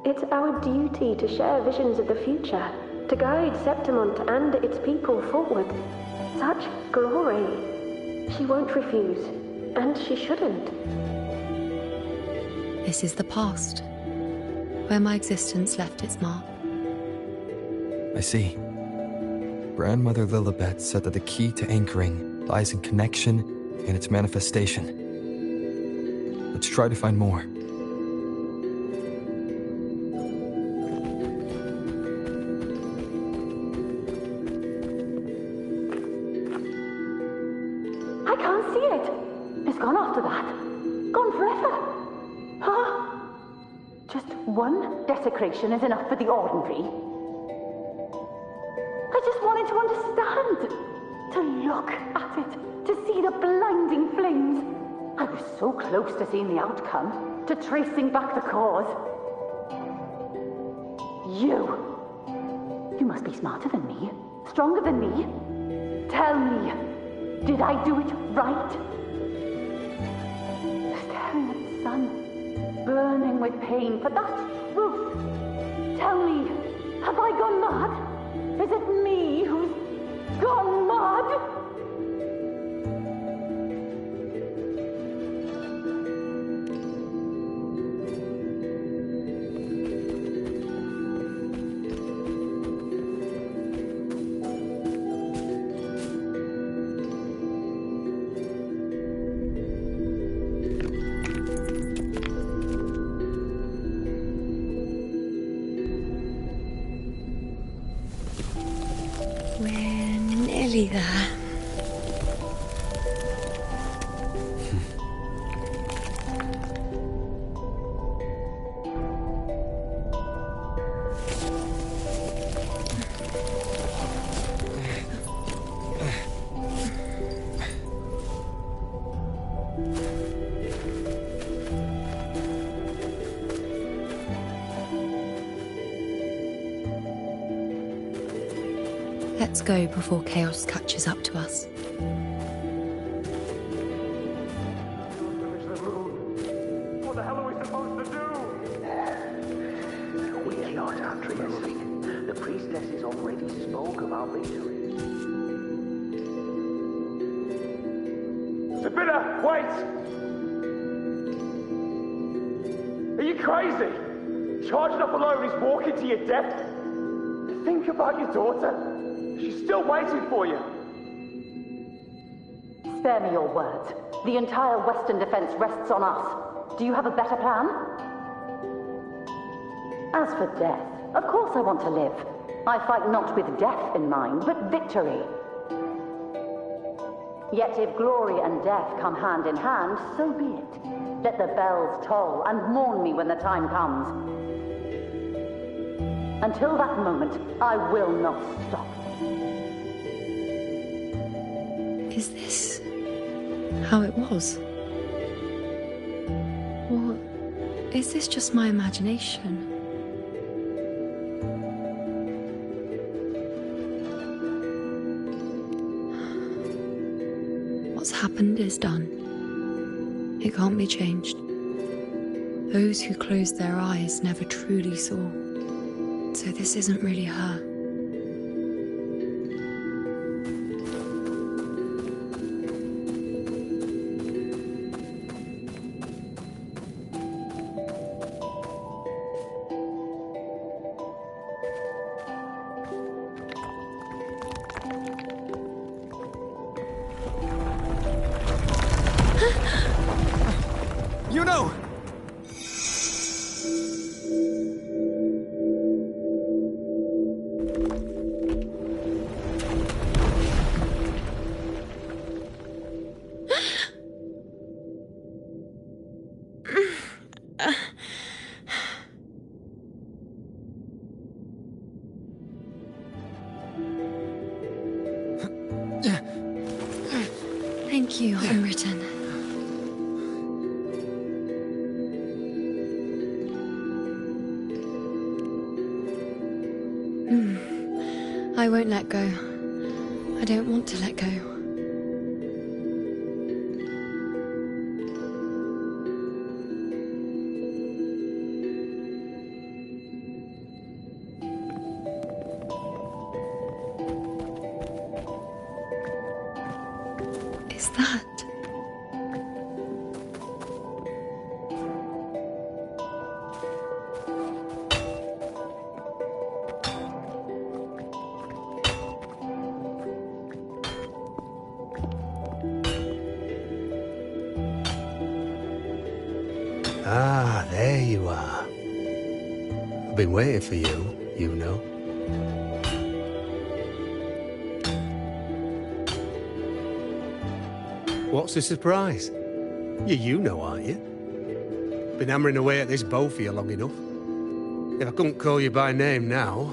It's our duty to share visions of the future, to guide Septimont and its people forward. Such glory. She won't refuse, and she shouldn't. This is the past, where my existence left its mark. I see. Grandmother Lilibet said that the key to anchoring lies in connection and its manifestation. Let's try to find more. I can't see it. It's gone after that. Gone forever. Huh? Just one desecration is enough for the ordinary. I just wanted to understand, to look at it, to see the blinding flames. I was so close to seeing the outcome, to tracing back the cause. You must be smarter than me, stronger than me. Tell me, did I do it right? Staring at the sun, burning with pain for that roof. Tell me, have I gone mad? Is it me who's gone mad? There. Let's go before chaos catches up to us. What the hell are we supposed to do? We cannot acquiescing. The priestesses already spoke of our victory. Sabina, wait! Are you crazy? Charging up alone is walking to your death? Think about your daughter. She's still waiting for you. Spare me your words. The entire Western defense rests on us. Do you have a better plan? As for death, of course I want to live. I fight not with death in mind, but victory. Yet if glory and death come hand in hand, so be it. Let the bells toll and mourn me when the time comes. Until that moment, I will not stop. Is this how it was? Or is this just my imagination? What's happened is done. It can't be changed. Those who closed their eyes never truly saw. So this isn't really her. You know! I won't let go. I don't want to let go. Is that? Ah, there you are. I've been waiting for you, you know. What's the surprise? You know, aren't you? Been hammering away at this bow for you long enough. If I couldn't call you by name now,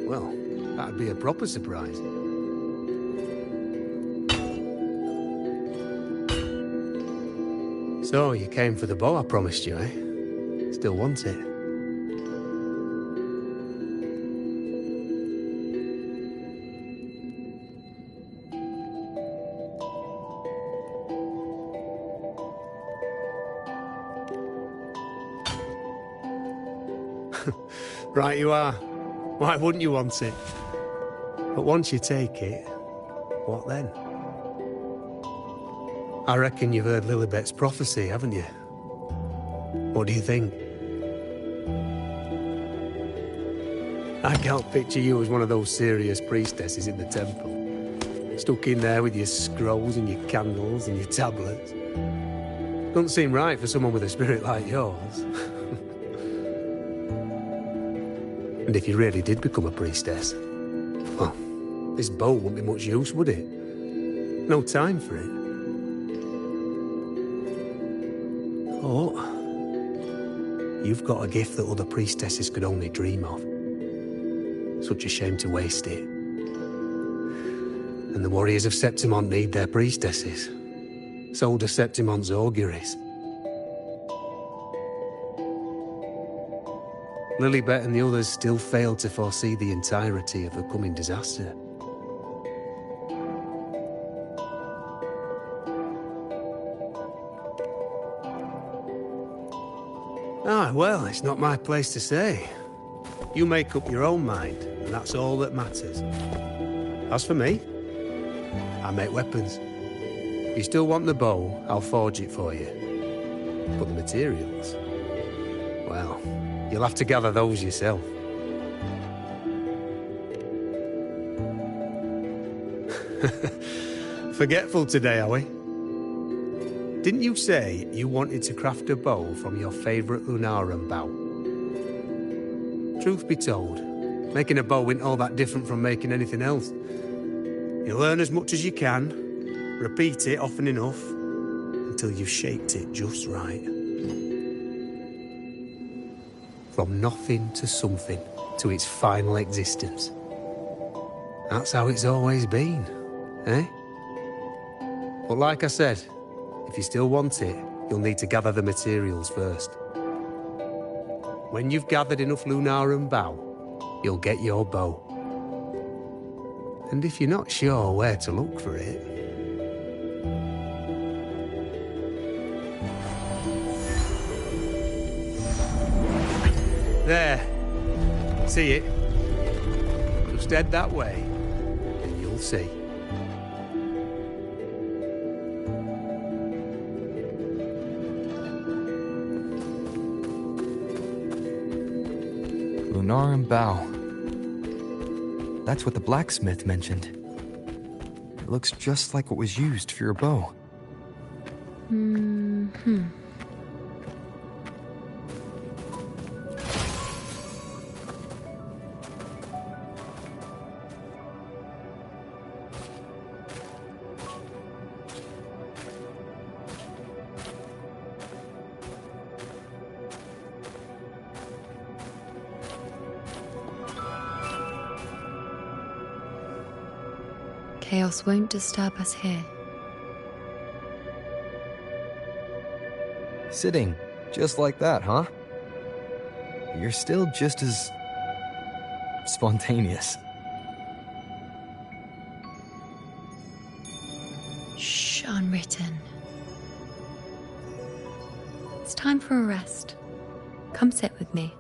well, that'd be a proper surprise. So, you came for the bow I promised you, eh? Still want it? Right you are. Why wouldn't you want it? But once you take it, what then? I reckon you've heard Lilibet's prophecy, haven't you? What do you think? I can't picture you as one of those serious priestesses in the temple. Stuck in there with your scrolls and your candles and your tablets. Doesn't seem right for someone with a spirit like yours. And if you really did become a priestess, well, this bow wouldn't be much use, would it? No time for it. Oh, you've got a gift that other priestesses could only dream of. Such a shame to waste it. And the warriors of Septimont need their priestesses. So do Septimont's auguries. Lilibet and the others still failed to foresee the entirety of the coming disaster. Ah, well, it's not my place to say. You make up your own mind, and that's all that matters. As for me, I make weapons. If you still want the bow, I'll forge it for you. But the materials, well, you'll have to gather those yourself. Forgetful today, are we? Didn't you say you wanted to craft a bow from your favourite Lunarum bow? Truth be told, making a bow isn't all that different from making anything else. You learn as much as you can, repeat it often enough, until you've shaped it just right. From nothing to something, to its final existence. That's how it's always been, eh? But like I said, if you still want it, you'll need to gather the materials first. When you've gathered enough Lunarum bow, you'll get your bow. And if you're not sure where to look for it... There. See it? Just head that way, and you'll see. Lunarum bow. That's what the blacksmith mentioned. It looks just like what was used for your bow. Mm-hmm. Chaos won't disturb us here. Sitting, just like that, huh? You're still just as... spontaneous. Shh, unwritten. It's time for a rest. Come sit with me.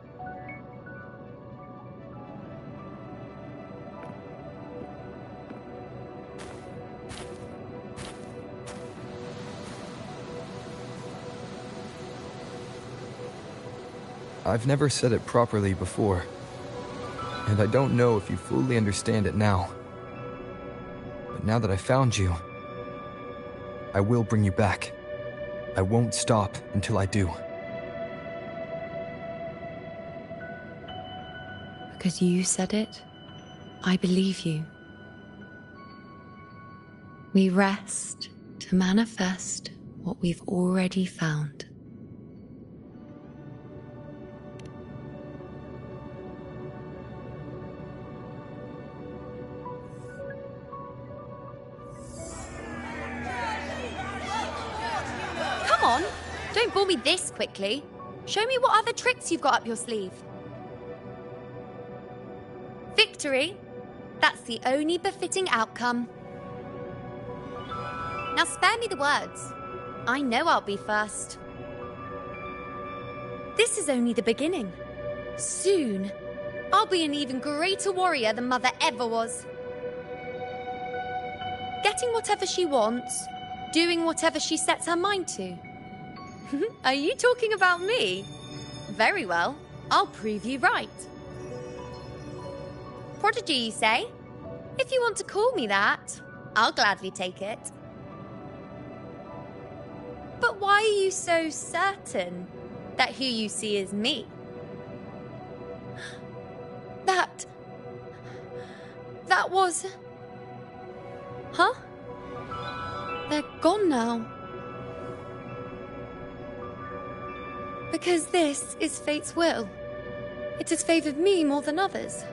I've never said it properly before, and I don't know if you fully understand it now. But now that I found you, I will bring you back. I won't stop until I do. Because you said it, I believe you. We rest to manifest what we've already found. Come on, don't bore me this quickly. Show me what other tricks you've got up your sleeve. Victory? That's the only befitting outcome. Now spare me the words. I know I'll be first. This is only the beginning. Soon, I'll be an even greater warrior than Mother ever was. Getting whatever she wants, doing whatever she sets her mind to. Are you talking about me? Very well, I'll prove you right. Prodigy, you say? If you want to call me that, I'll gladly take it. But why are you so certain that who you see is me? That was... Huh? They're gone now. Because this is fate's will. It has favored me more than others.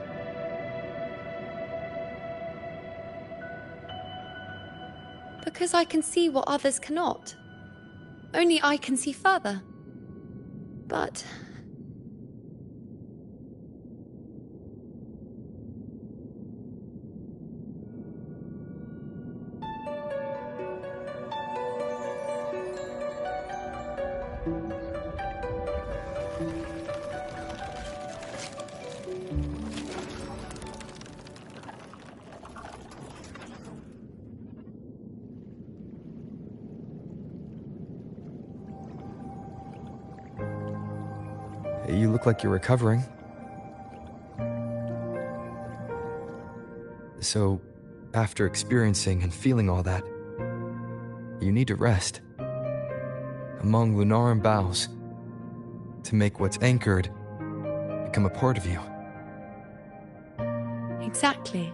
Because I can see what others cannot. Only I can see further. But... You look like you're recovering. So, after experiencing and feeling all that, you need to rest among Lunaran boughs to make what's anchored become a part of you. Exactly.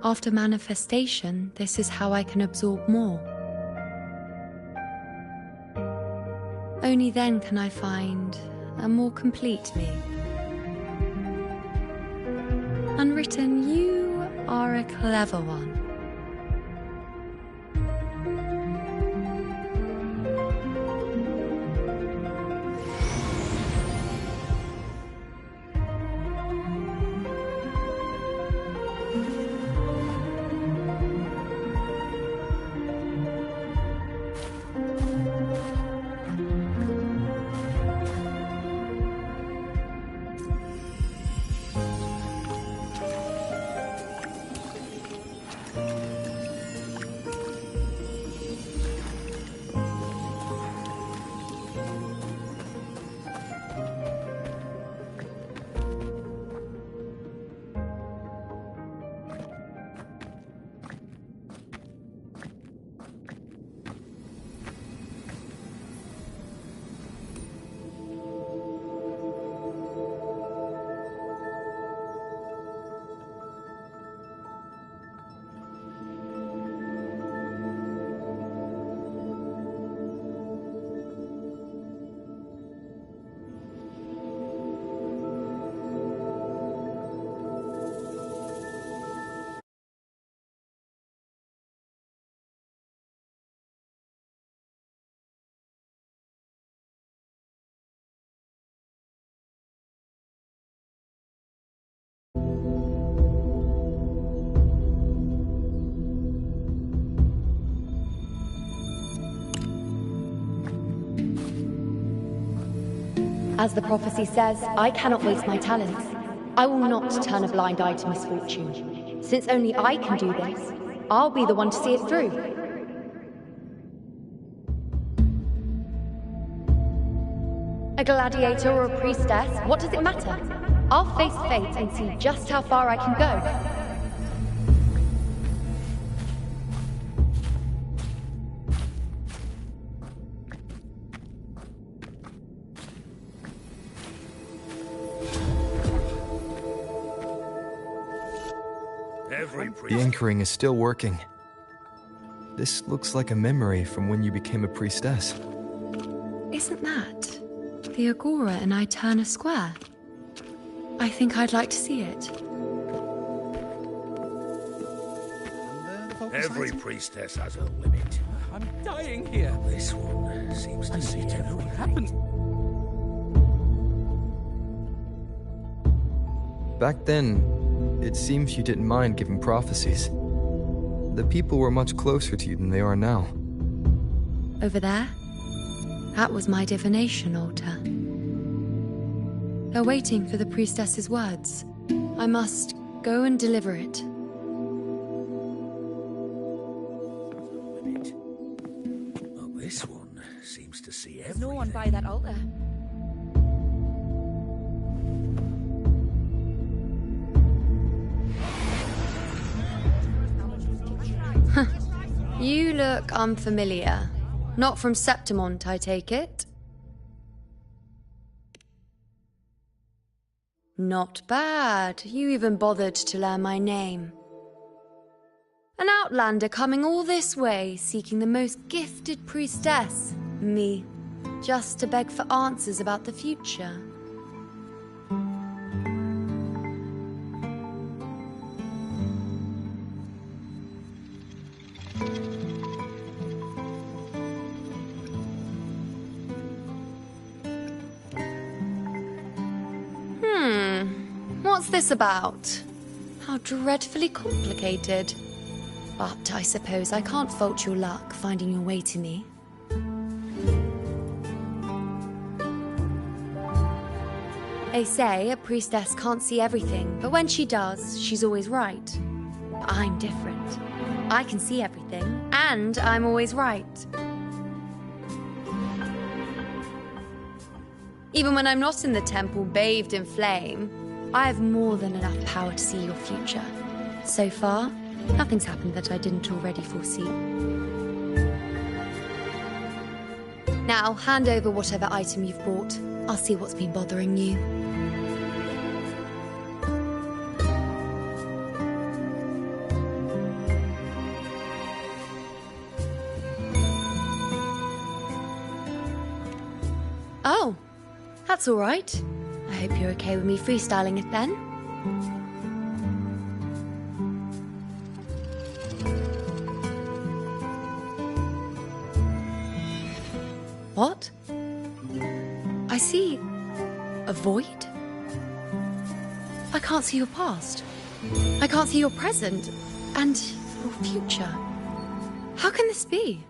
After manifestation, this is how I can absorb more. Only then can I find a more complete me. Unwritten, you are a clever one. As the prophecy says, I cannot waste my talents. I will not turn a blind eye to misfortune. Since only I can do this, I'll be the one to see it through. A gladiator or a priestess, what does it matter? I'll face fate and see just how far I can go. The anchoring is still working. This looks like a memory from when you became a priestess. Isn't that the Agora in Eterna Square? I think I'd like to see it. Every priestess has a limit. I'm dying here. This one seems to see everything. What happened? Back then, it seems you didn't mind giving prophecies. The people were much closer to you than they are now. Over there? That was my divination altar. They're waiting for the priestess's words. I must go and deliver it. Well, this one seems to see everything. There's no one by that altar. You look unfamiliar. Not from Septimont, I take it? Not bad. You even bothered to learn my name. An outlander coming all this way, seeking the most gifted priestess, me, just to beg for answers about the future. What's this about? How dreadfully complicated. But I suppose I can't fault your luck finding your way to me. They say a priestess can't see everything, but when she does, she's always right. But I'm different. I can see everything, and I'm always right. Even when I'm not in the temple bathed in flame, I have more than enough power to see your future. So far, nothing's happened that I didn't already foresee. Now, hand over whatever item you've brought. I'll see what's been bothering you. Oh, that's all right. I hope you're okay with me freestyling it then. What? I see a void? I can't see your past. I can't see your present and your future. How can this be?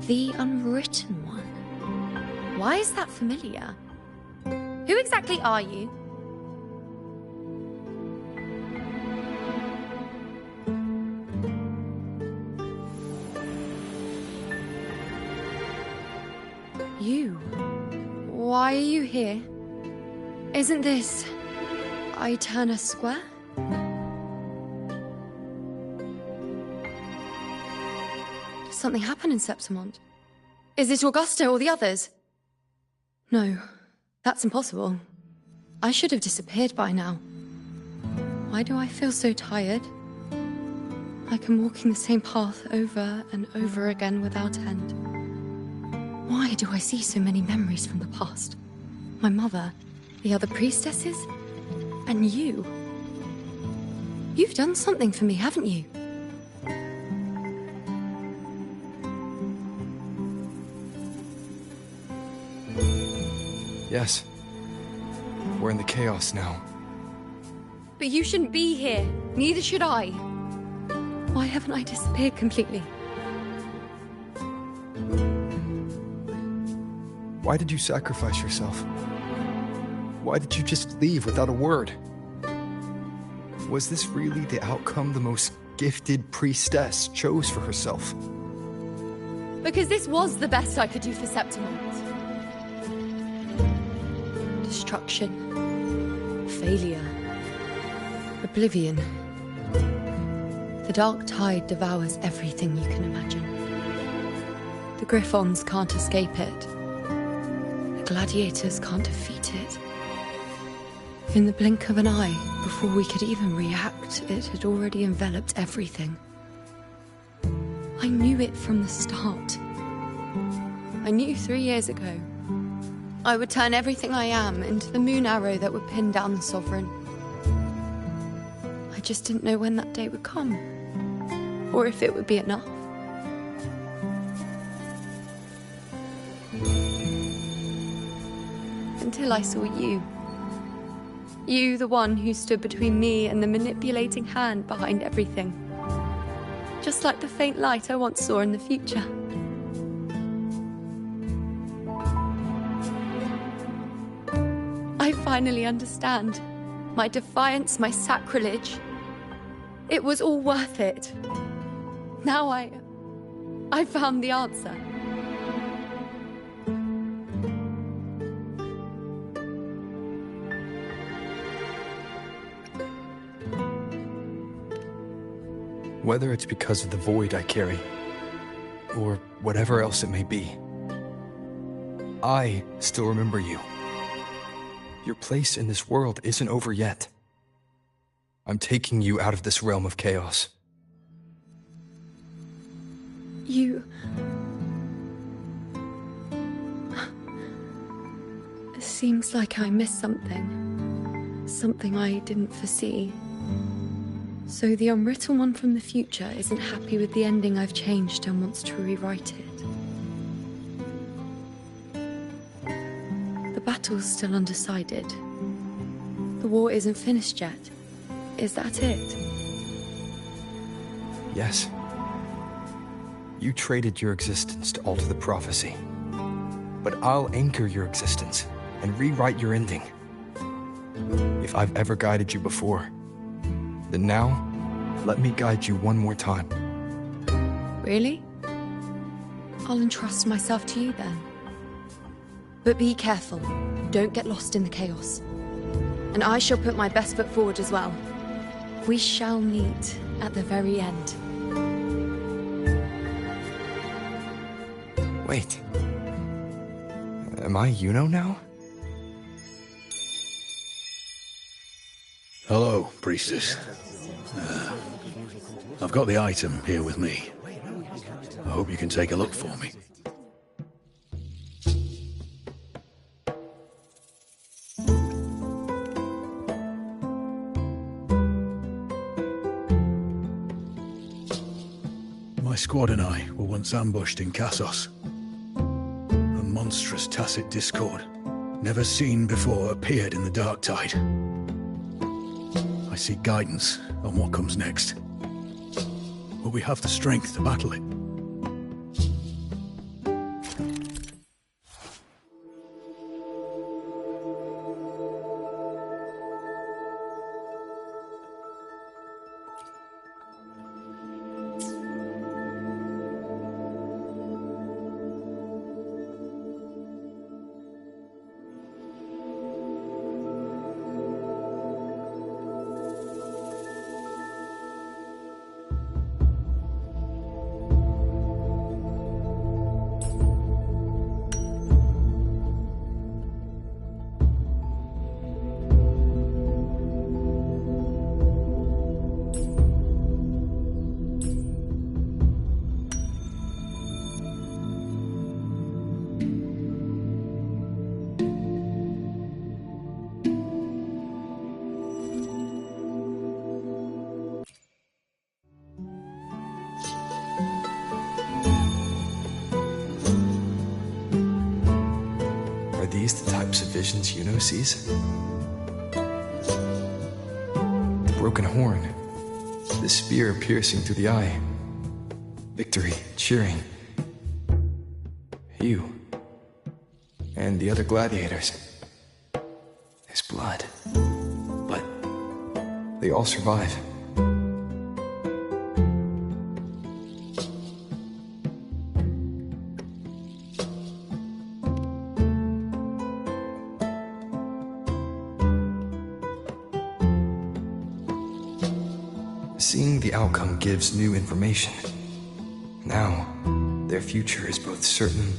The unwritten one. Why is that familiar? Who exactly are you? You? Why are you here? Isn't this Eterna Square? Did something happen in Septimont? Is it Augusta or the others? No, that's impossible. I should have disappeared by now. Why do I feel so tired? Like I'm walking the same path over and over again without end. Why do I see so many memories from the past? My mother, the other priestesses, and you. You've done something for me, haven't you? Yes. We're in the chaos now. But you shouldn't be here. Neither should I. Why haven't I disappeared completely? Why did you sacrifice yourself? Why did you just leave without a word? Was this really the outcome the most gifted priestess chose for herself? Because this was the best I could do for Septimont. Destruction. Failure. Oblivion. The dark tide devours everything you can imagine. The Griffons can't escape it. The gladiators can't defeat it. In the blink of an eye, before we could even react, it had already enveloped everything. I knew it from the start. I knew 3 years ago. I would turn everything I am into the moon arrow that would pin down the Sovereign. I just didn't know when that day would come, or if it would be enough. Until I saw you. You, the one who stood between me and the manipulating hand behind everything. Just like the faint light I once saw in the future. I finally understand. My defiance, my sacrilege. It was all worth it. Now I found the answer. Whether it's because of the void I carry, or whatever else it may be, I still remember you. Your place in this world isn't over yet. I'm taking you out of this realm of chaos. You... It seems like I missed something. Something I didn't foresee. So the unwritten one from the future isn't happy with the ending I've changed and wants to rewrite it. The battle's still undecided. The war isn't finished yet. Is that it? Yes. You traded your existence to alter the prophecy. But I'll anchor your existence and rewrite your ending. If I've ever guided you before, then now, let me guide you one more time. Really? I'll entrust myself to you then. But be careful. Don't get lost in the chaos. And I shall put my best foot forward as well. We shall meet at the very end. Wait. Am I Yuno now? Hello, priestess. I've got the item here with me. I hope you can take a look for me. My squad and I were once ambushed in Kassos. A monstrous tacit discord, never seen before, appeared in the dark tide. I seek guidance on what comes next. Will we have the strength to battle it? Are these the types of visions Yuno sees? broken horn. The spear piercing through the eye. Victory, cheering. You. And the other gladiators. His blood. But they all survive. Seeing the outcome gives new information. Now, their future is both certain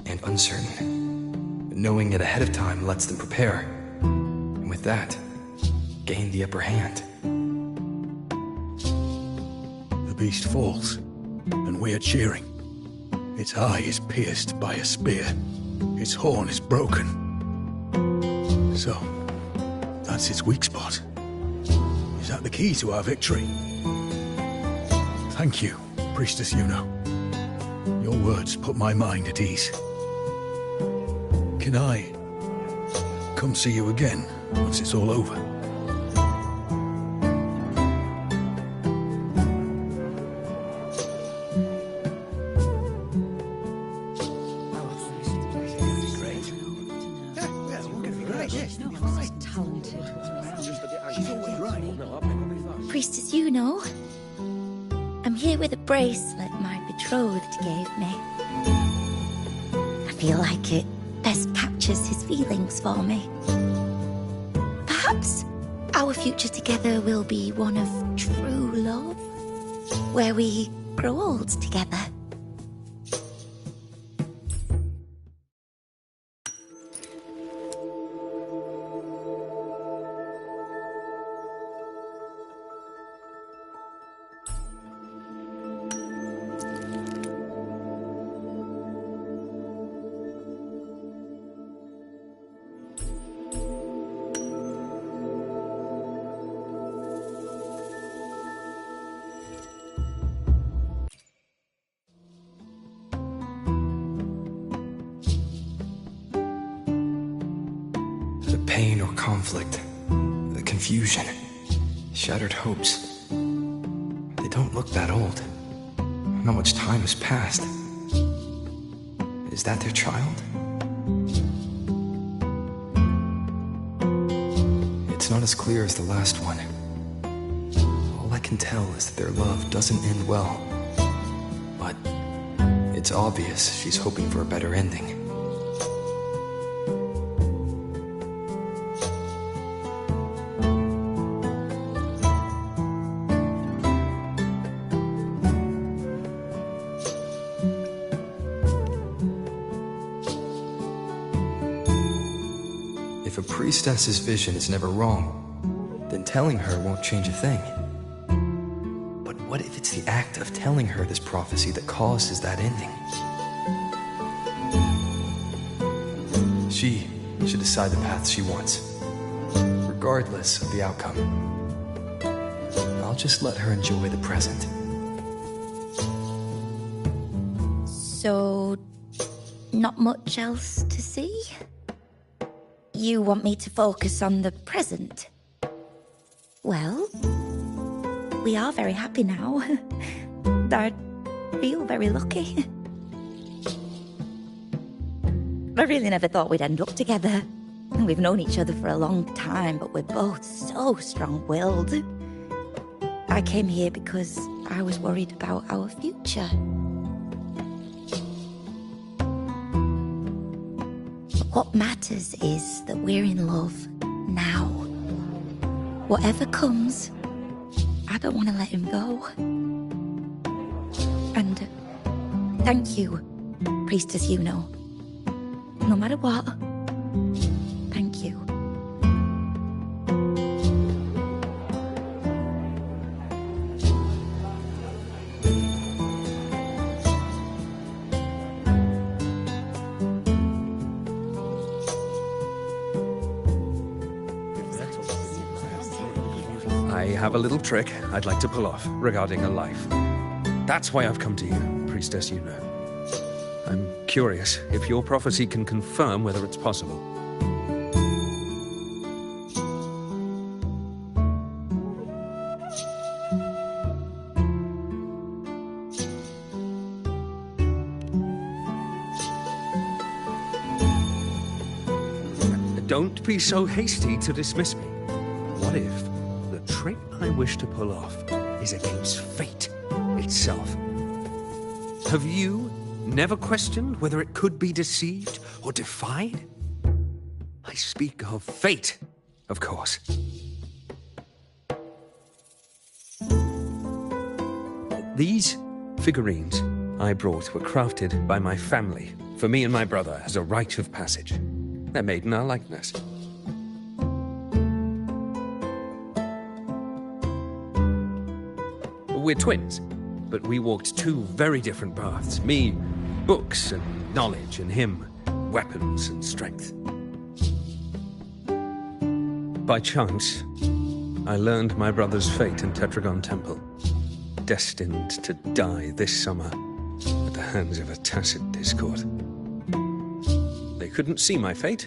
and uncertain. Knowing it ahead of time lets them prepare. And with that, gain the upper hand. The beast falls, and we are cheering. Its eye is pierced by a spear. Its horn is broken. So, that's its weak spot. Is that the key to our victory? Thank you, Priestess Yuno. Your words put my mind at ease. Can I come see you again once it's all over? Priestess Yuno, I'm here with a bracelet my betrothed gave me. I feel like it best captures his feelings for me. Perhaps our future together will be one of true love, where we grow old together. Pain or conflict, the confusion, shattered hopes. They don't look that old. Not much time has passed. Is that their child? It's not as clear as the last one. All I can tell is that their love doesn't end well. But it's obvious she's hoping for a better ending. If a priestess's vision is never wrong, then telling her won't change a thing. But what if it's the act of telling her this prophecy that causes that ending? She should decide the path she wants, regardless of the outcome. I'll just let her enjoy the present. So, not much else to see? You want me to focus on the present? Well, we are very happy now. I feel very lucky. I really never thought we'd end up together. We've known each other for a long time, but we're both so strong-willed. I came here because I was worried about our future. What matters is that we're in love now. Whatever comes, I don't want to let him go. And thank you, Priestess Yuno. No matter what, thank you. I have a little trick I'd like to pull off regarding a life. That's why I've come to you, Priestess Yuno. I'm curious if your prophecy can confirm whether it's possible. don't be so hasty to dismiss me. What if the trick I wish to pull off is against fate itself? Have you never questioned whether it could be deceived or defied? I speak of fate, of course. These figurines I brought were crafted by my family for me and my brother as a rite of passage. They're made in our likeness. We're twins, but we walked two very different paths. Me, books and knowledge, and him, weapons and strength. By chance, I learned my brother's fate in Tetragon Temple, destined to die this summer at the hands of a tacit discord. They couldn't see my fate,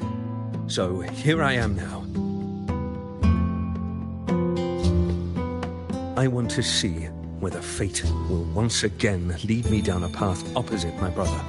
so here I am now. I want to see whether fate will once again lead me down a path opposite my brother.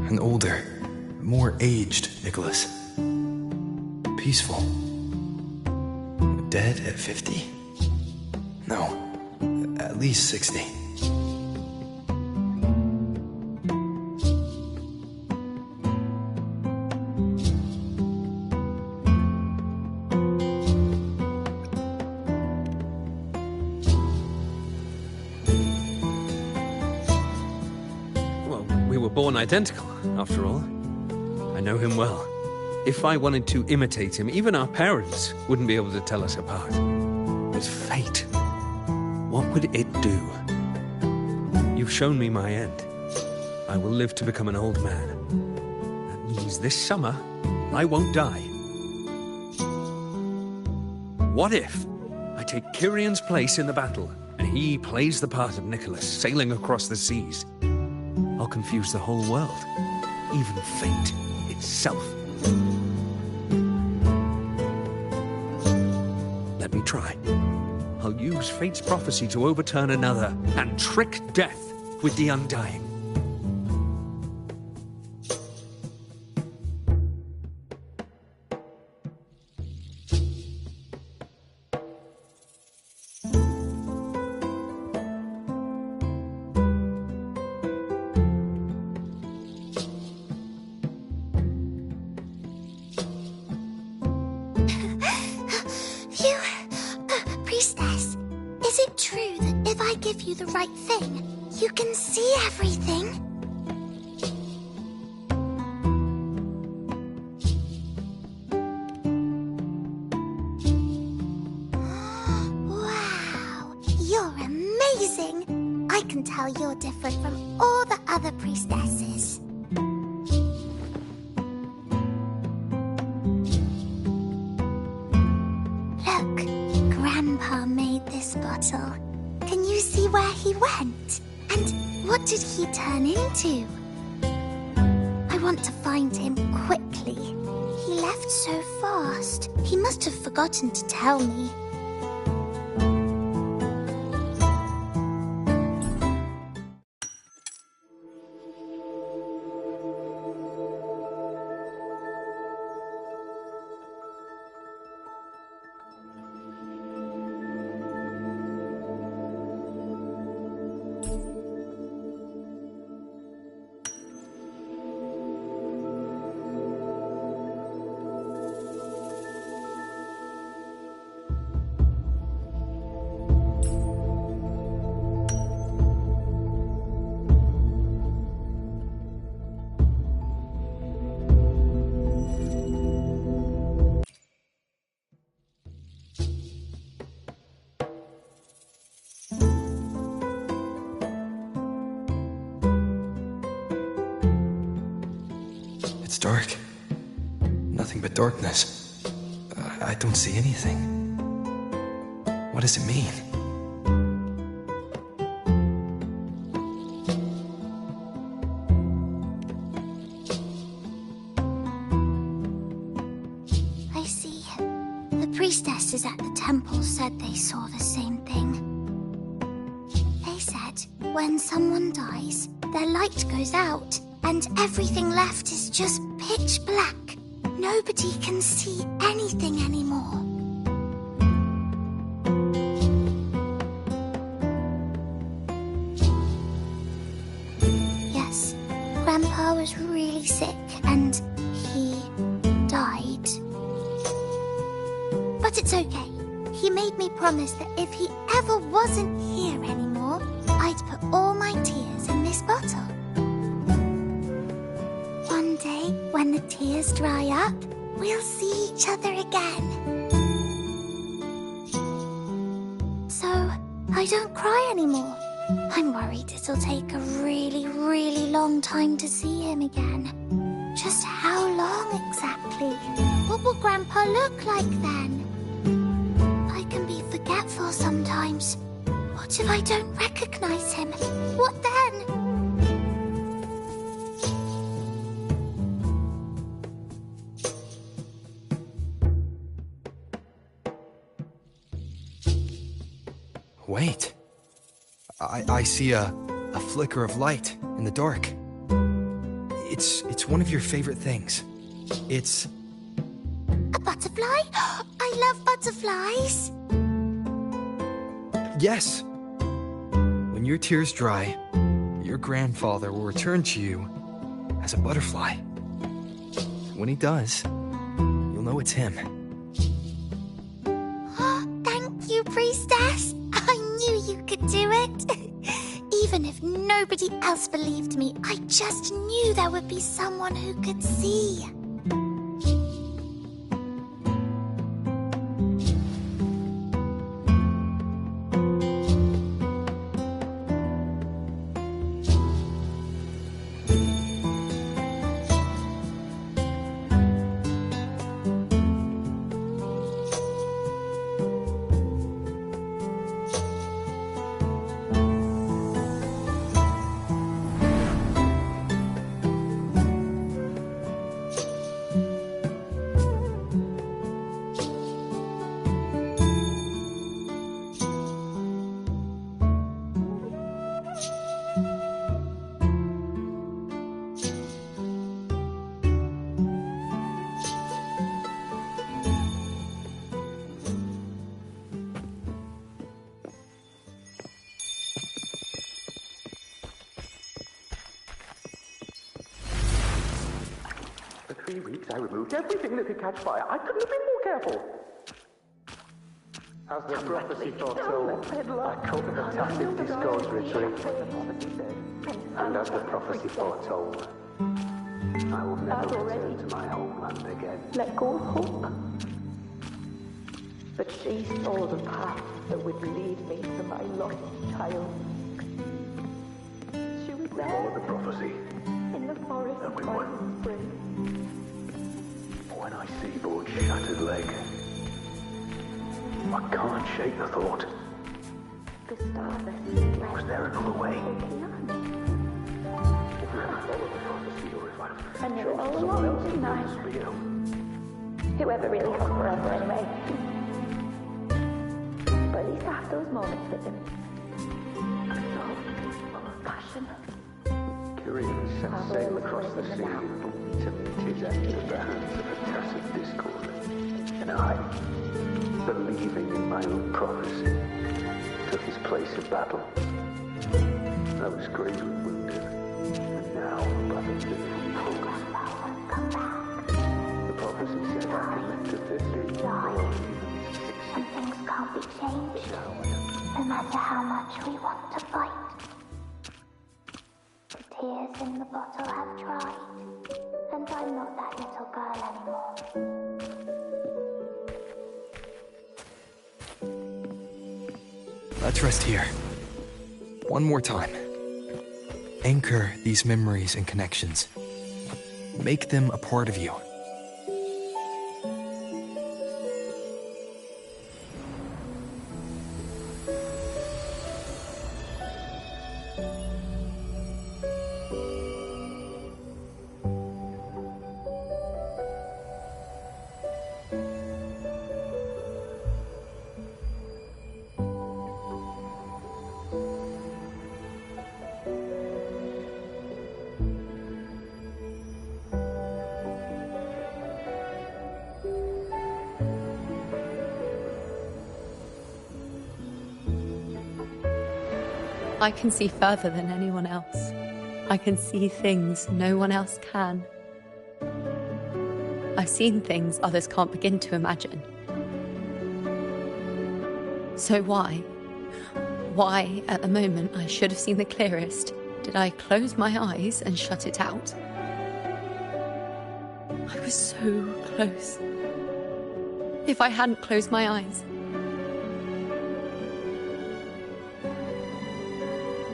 An older, more aged Nicholas. Peaceful. Dead at 50? No, at least 60. Born identical, after all. I know him well. If I wanted to imitate him, even our parents wouldn't be able to tell us apart. But fate, what would it do? You've shown me my end. I will live to become an old man. That means this summer, I won't die. What if I take Kyrion's place in the battle, and he plays the part of Nicholas, sailing across the seas? I'll confuse the whole world, even fate itself. Let me try. I'll use fate's prophecy to overturn another and trick death with the undying. Priestess, is it true that if I give you the right thing, you can see everything? Wow, you're amazing! I can tell you're different from all the other priestesses. Grandpa made this bottle. Can you see where he went? And what did he turn into? I want to find him quickly. He left so fast. He must have forgotten to tell me. nothing but darkness. I don't see anything. What does it mean? I see. The priestesses at the temple said they saw the same thing. They said when someone dies, their light goes out, and everything left is just pitch black. Nobody can see anything anymore. Yes, Grandpa was really sick and he died. But it's okay. He made me promise that if he ever wasn't here anymore, I'd put all my tears in this bottle. One day, when the tears dry up, we'll see each other again. So, I don't cry anymore. I'm worried it'll take a really, really long time to see him again. Just how long exactly? What will Grandpa look like then? I can be forgetful sometimes. What if I don't recognize him? What then? Wait. I see a flicker of light in the dark. It's one of your favorite things. It's... A butterfly? I love butterflies. Yes. When your tears dry, your grandfather will return to you as a butterfly. When he does, you'll know it's him. Thank you, priestess. I knew you could do it. Even if nobody else believed me, I just knew there would be someone who could see. For 3 weeks, I removed everything that could catch fire. I couldn't have been more careful. As the prophecy foretold, our cult of the tacit discords retreat. And as the prophecy foretold, I will never return to my homeland again. Let go of hope. But she saw the path that would lead me to my lost child. She was there. Followed the prophecy. In the forest and we by won. the spring. When I see Board's shattered leg, I can't shake the thought. The starless. Was there another way? I knew it all along, didn't I? Whoever really hung forever anyway. But at least I have those moments with him. Full of passion. Curious set sail across the sea to meet his end at the hands of a tacit discord. And I, believing in my own prophecy, took his place of battle. I was gravely wounded, and now but a living hope. The prophecy said I could live to 50 or even 60. Some things can't be changed, no matter how much we want to fight. The tears in the bottle have dried, and I'm not that little girl anymore. Let's rest here. One more time. Anchor these memories and connections. Make them a part of you. I can see further than anyone else. I can see things no one else can. I've seen things others can't begin to imagine. So why, at the moment I should have seen the clearest, did I close my eyes and shut it out? I was so close. If I hadn't closed my eyes,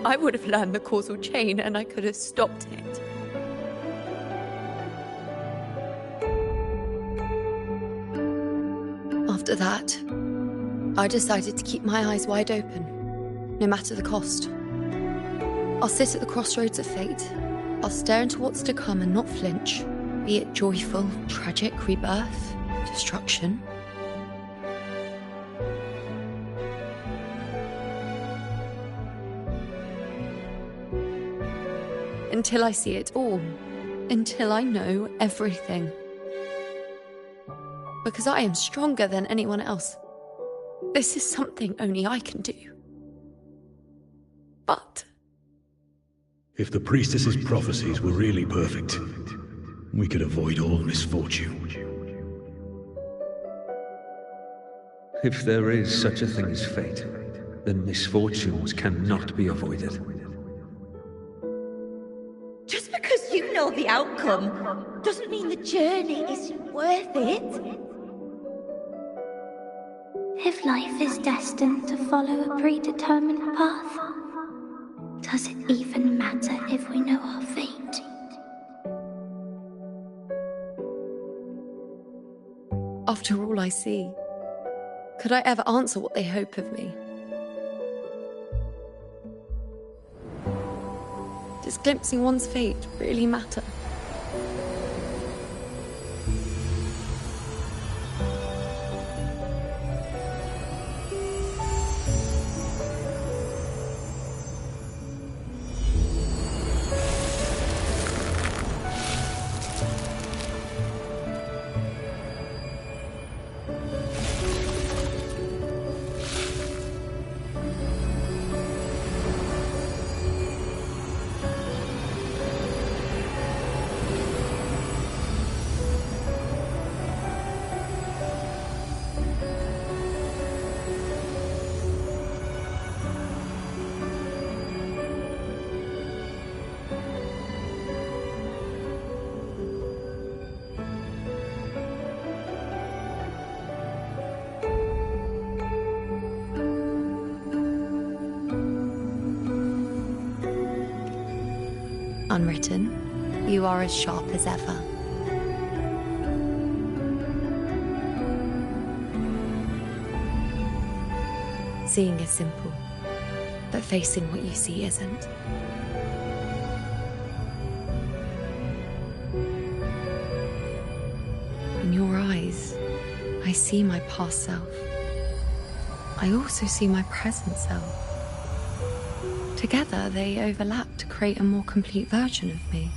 I would have learned the causal chain and I could have stopped it. After that, I decided to keep my eyes wide open, no matter the cost. I'll sit at the crossroads of fate. I'll stare into what's to come and not flinch, be it joyful, tragic, rebirth, destruction. Until I see it all. Until I know everything. Because I am stronger than anyone else. This is something only I can do. But if the priestess's prophecies were really perfect, we could avoid all misfortune. If there is such a thing as fate, then misfortunes cannot be avoided. Just because you know the outcome doesn't mean the journey isn't worth it. If life is destined to follow a predetermined path, does it even matter if we know our fate? after all I see, could I ever answer what they hope of me? Does glimpsing one's fate really matter? Unwritten, you are as sharp as ever. Seeing is simple, but facing what you see isn't. In your eyes, I see my past self. I also see my present self. Together, they overlap to create a more complete version of me.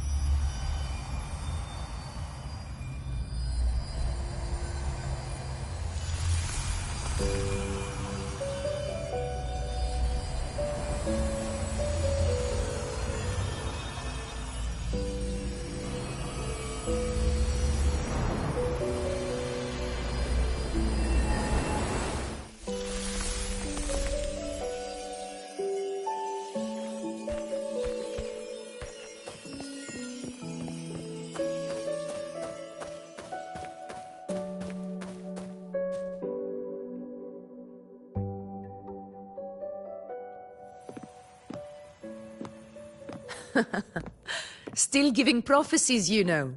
Still giving prophecies, you know.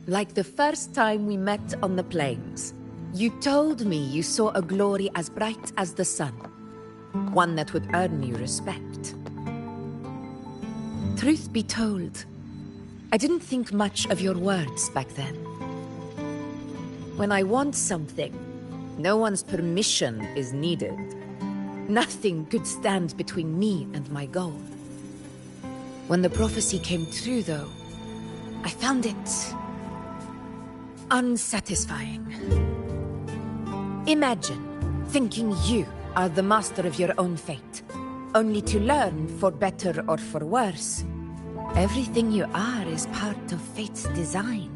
Like the first time we met on the plains, you told me you saw a glory as bright as the sun, one that would earn you respect. Truth be told, I didn't think much of your words back then. When I want something, no one's permission is needed. Nothing could stand between me and my goal. When the prophecy came true, though, I found it unsatisfying. Imagine thinking you are the master of your own fate, only to learn, for better or for worse, everything you are is part of fate's design.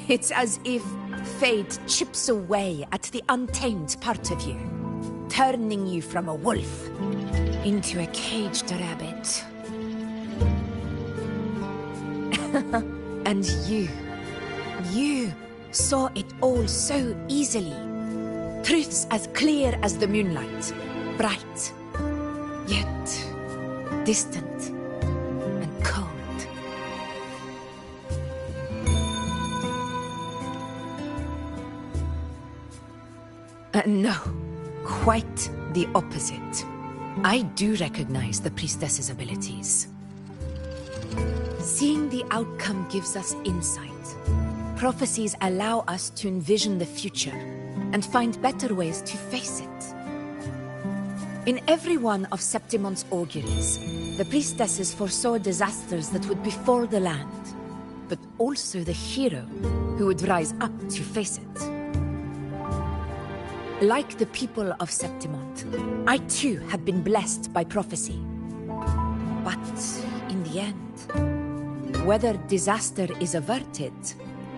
It's as if fate chips away at the untamed part of you, turning you from a wolf into a caged rabbit. And you saw it all so easily. Truths as clear as the moonlight, bright, yet distant and cold. No, quite the opposite. I do recognize the priestess's abilities. Seeing the outcome gives us insight. Prophecies allow us to envision the future and find better ways to face it. In every one of Septimon's auguries, the priestesses foresaw disasters that would befall the land, but also the hero who would rise up to face it. Like the people of Septimont, I too have been blessed by prophecy. But in the end, whether disaster is averted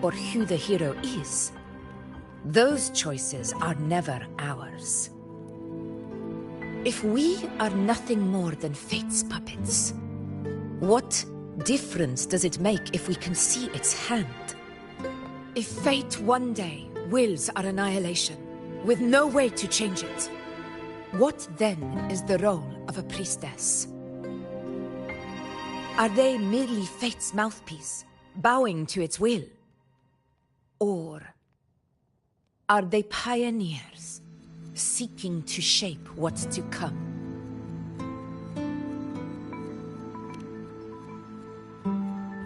or who the hero is, those choices are never ours. If we are nothing more than fate's puppets, what difference does it make if we can see its hand? If fate one day wills our annihilation, with no way to change it, what then is the role of a priestess? Are they merely fate's mouthpiece, bowing to its will? Or are they pioneers, seeking to shape what's to come?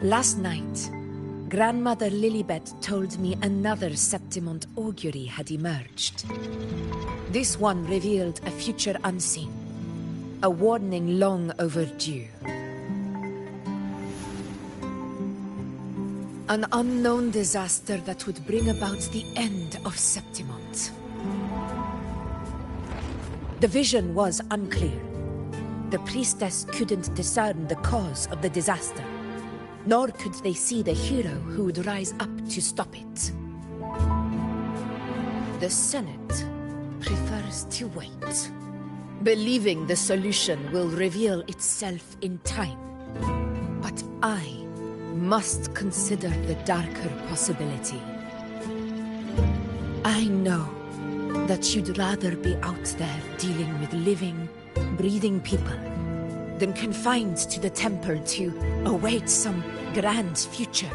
Last night, Grandmother Lilibet told me another Septimont augury had emerged. This one revealed a future unseen, a warning long overdue. An unknown disaster that would bring about the end of Septimont. The vision was unclear. The priestess couldn't discern the cause of the disaster, nor could they see the hero who would rise up to stop it. The Senate prefers to wait, believing the solution will reveal itself in time. But I must consider the darker possibility. I know that you'd rather be out there dealing with living, breathing people than confined to the temple to await some grand future.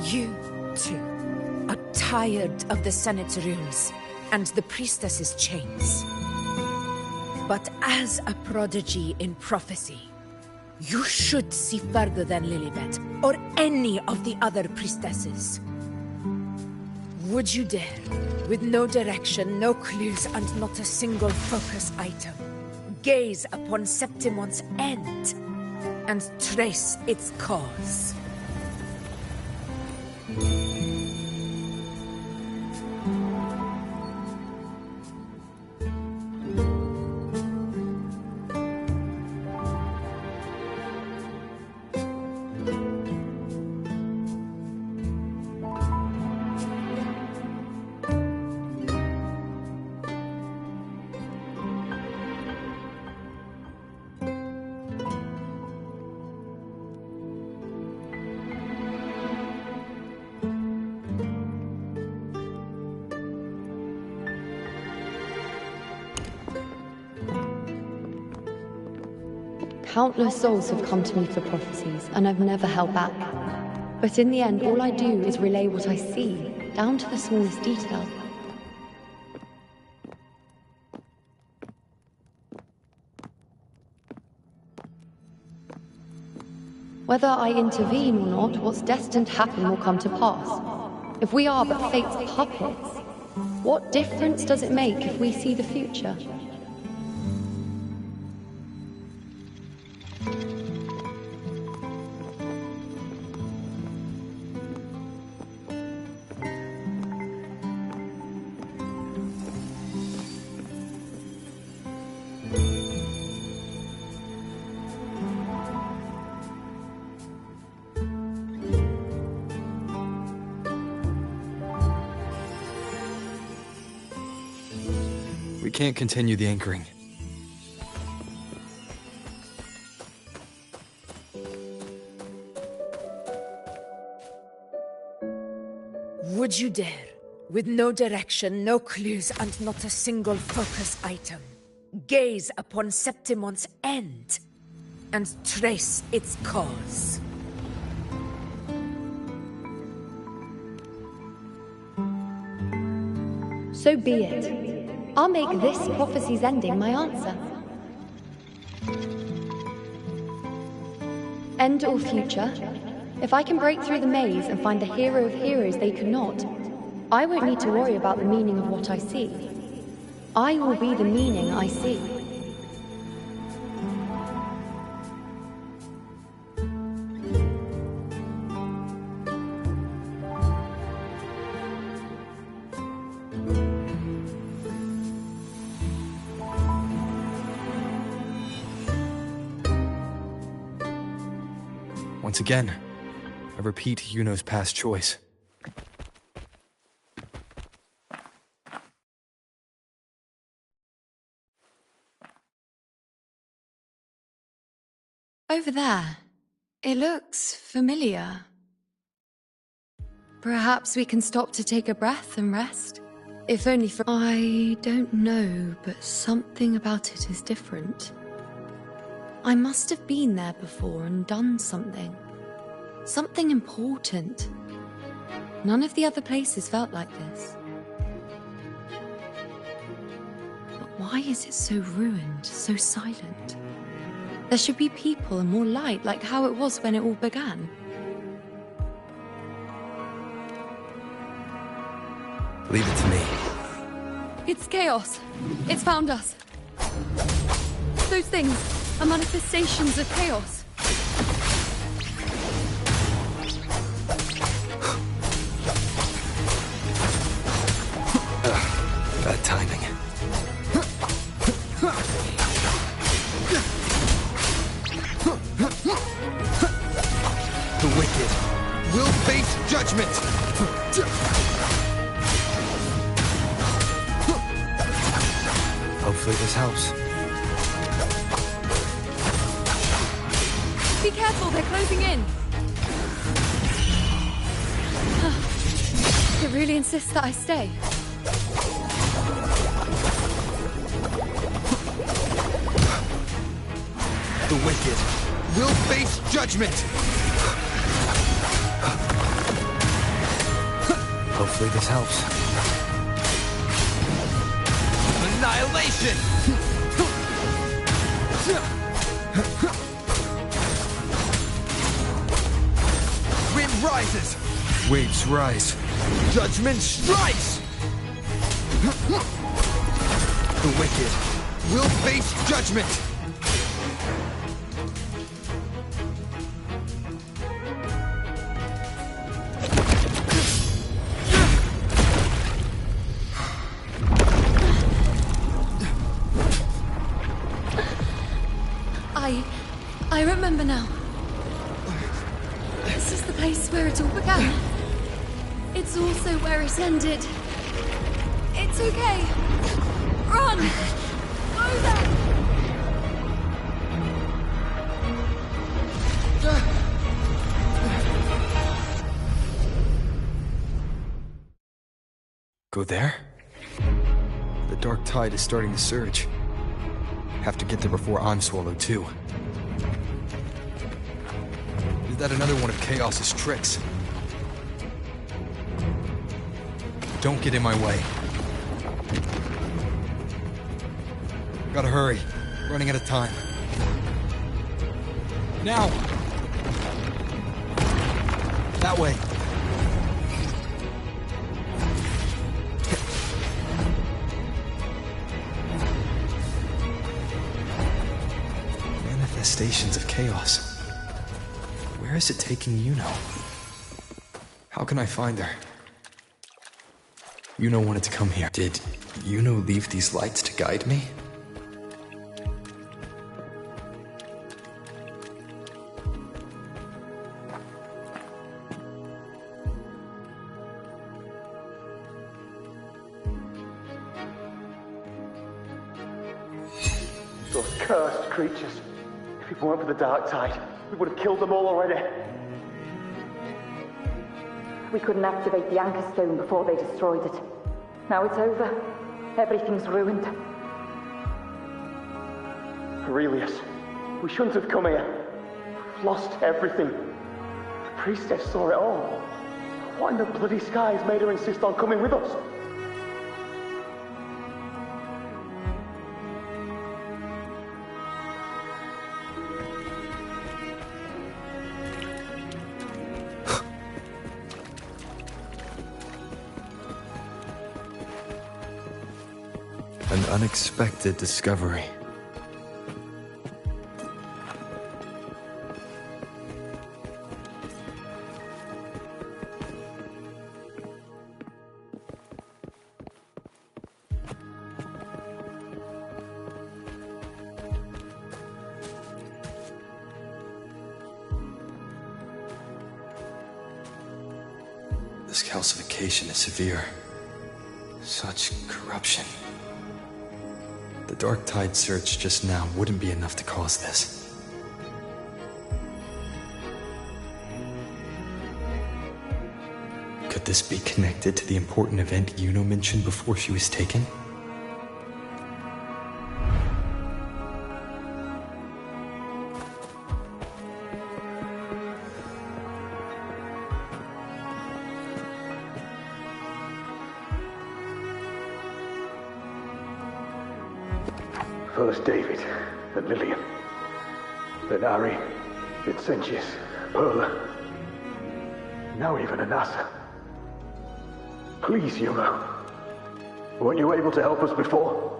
You, too, are tired of the Senate's rules and the priestess's chains. But as a prodigy in prophecy, you should see further than Lilibet or any of the other priestesses. Would you dare, with no direction, no clues, and not a single focus item, gaze upon Septimont's end and trace its cause? Countless souls have come to me for prophecies, and I've never held back. But in the end, all I do is relay what I see, down to the smallest detail. Whether I intervene or not, what's destined to happen will come to pass. If we are but fate's puppets, what difference does it make if we see the future? can't continue the anchoring. Would you dare, with no direction, no clues, and not a single focus item, gaze upon Septimon's end and trace its cause? So be it. I'll make this prophecy's ending my answer. End or future, if I can break through the maze and find the hero of heroes they could not, I won't need to worry about the meaning of what I see. I will be the meaning I see. Once again, I repeat Yuno's past choice. Over there. It looks familiar. Perhaps we can stop to take a breath and rest? If only for— I don't know, but something about it is different. I must have been there before and done something. Something important. None of the other places felt like this. But why is it so ruined, so silent? There should be people and more light, like how it was when it all began. Leave it to me. It's chaos. It's found us. Those things are manifestations of chaos. Bad timing. The wicked will face judgment! Hopefully this helps. Be careful, they're closing in. It really insists that I stay. The wicked will face judgment! Hopefully this helps. Annihilation! Wind rises! Waves rise. Judgment strikes! The wicked will face judgment! I remember now. This is the place where it all began. It's also where it ended. It's okay. Run! Over! Go there? The dark tide is starting to surge. Have to get there before I'm swallowed too. Is that another one of Chaos's tricks? Don't get in my way. Gotta hurry. Running out of time. Now! That way. Manifestations of chaos. Where is it taking Yuno? How can I find her? Yuno wanted to come here. Did Yuno leave these lights to guide me? Those cursed creatures. If it weren't for the dark tide, we would have killed them all already. We couldn't activate the Anchor Stone before they destroyed it. Now it's over. Everything's ruined. Aurelius, we shouldn't have come here. We've lost everything. The priestess saw it all. What in the bloody skies made her insist on coming with us? An unexpected discovery. This calcification is severe. Such corruption. The Dark Tide search just now wouldn't be enough to cause this. Could this be connected to the important event Yuno mentioned before she was taken? First David, then Lillian, then Ari, Vincentius, Perla, now even Anassa. Please, Yuno. Weren't you able to help us before?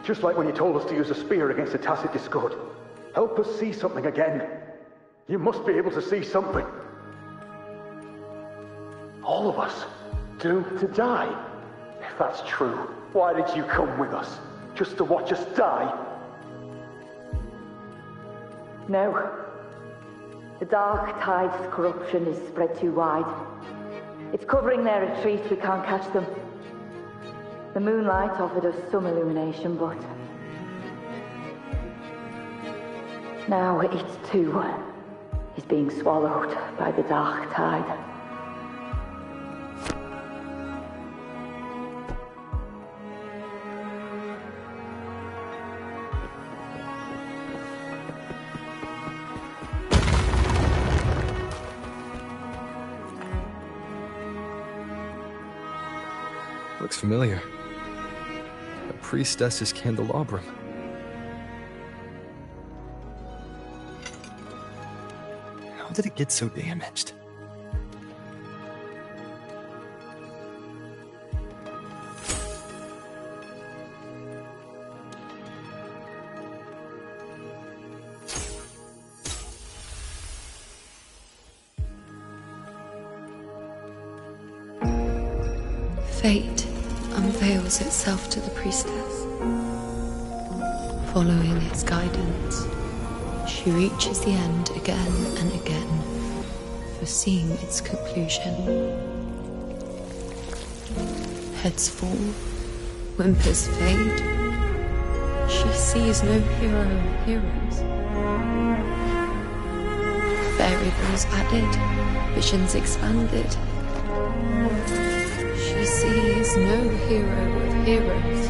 Just like when you told us to use a spear against a tacit discord. Help us see something again. You must be able to see something. All of us, doomed to die. If that's true, why did you come with us? Just to watch us die? No. The Dark Tide's corruption is spread too wide. It's covering their retreat, we can't catch them. The moonlight offered us some illumination, but... now it too is being swallowed by the Dark Tide. Looks familiar. A priestess's candelabrum. How did it get so damaged? Fate unveils itself to the priestess. Following its guidance, she reaches the end again and again, foreseeing its conclusion. Heads fall, whimpers fade. She sees no hero or heroes. Variables added, visions expanded. She sees no hero of heroes.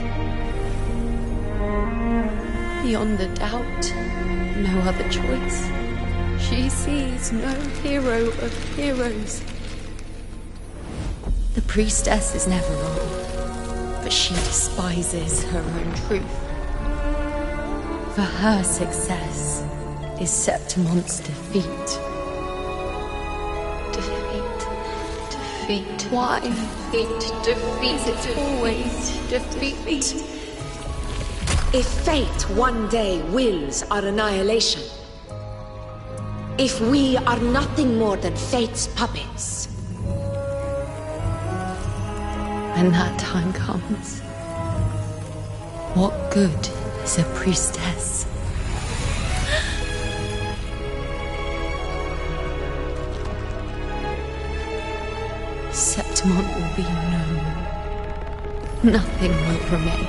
Beyond the doubt, no other choice. She sees no hero of heroes. The priestess is never wrong, but she despises her own truth. For her success is Septimon's defeat. Defeat. Why? Defeat. It's always defeat. If fate one day wills our annihilation, if we are nothing more than fate's puppets, when that time comes, what good is a priestess? Septimont will be known. Nothing will remain.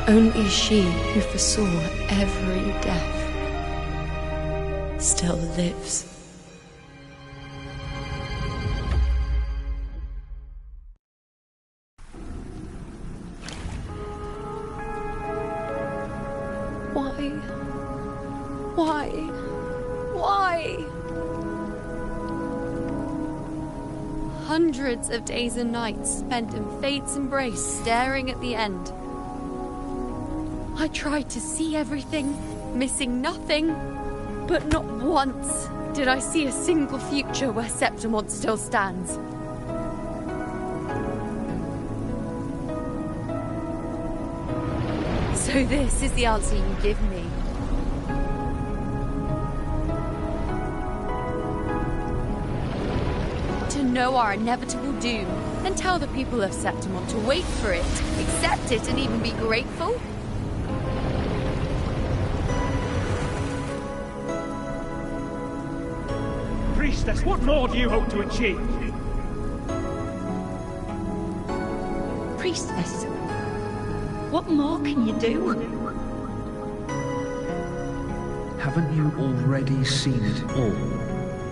Only she who foresaw every death still lives. Why? Hundreds of days and nights spent in fate's embrace, staring at the end. I tried to see everything, missing nothing, but not once did I see a single future where Septimont still stands. So this is the answer you give me. To know our inevitable doom, and tell the people of Septimont to wait for it, accept it, and even be grateful? Priestess, what more do you hope to achieve? Priestess, what more can you do? Haven't you already seen it all,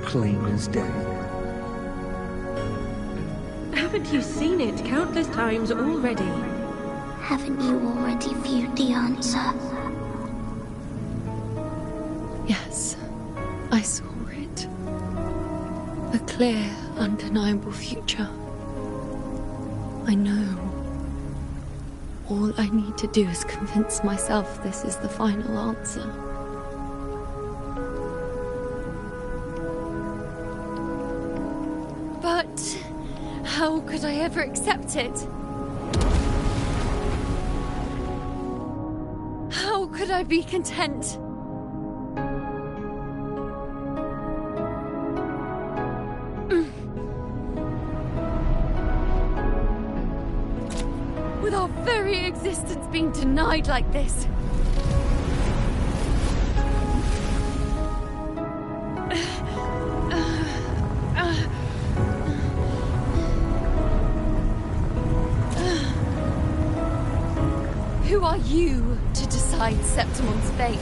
plain as day? Haven't you seen it countless times already? Haven't you already viewed the answer? Yes, I saw it. A clear, undeniable future. I know. All I need to do is convince myself this is the final answer. But how could I ever accept it? How could I be content? With our very existence being denied like this. Who are you to decide Septimont's fate?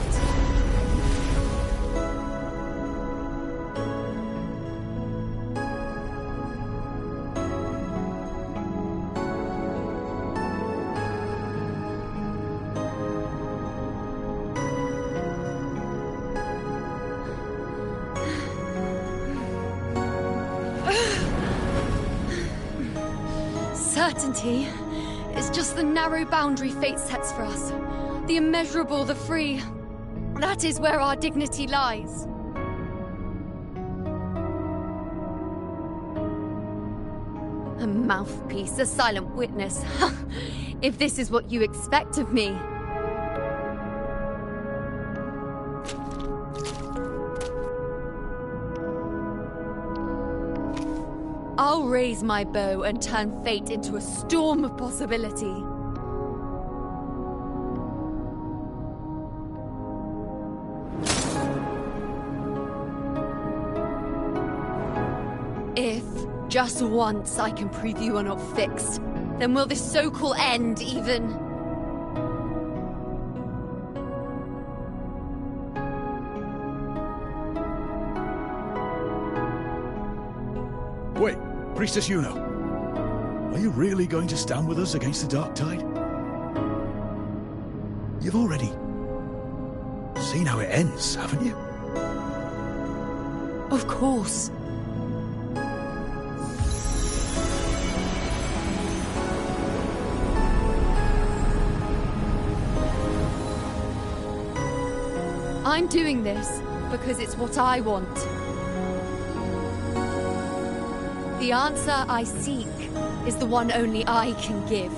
Certainty is just the narrow boundary fate sets for us. The immeasurable, the free. That is where our dignity lies. A mouthpiece, a silent witness. If this is what you expect of me. I'll raise my bow and turn fate into a storm of possibility. If, just once, I can prove you are not fixed, then will this so-called end even... Wait, Priestess Yuno. Are you really going to stand with us against the Dark Tide? You've already seen how it ends, haven't you? Of course. I'm doing this because it's what I want. The answer I seek is the one only I can give.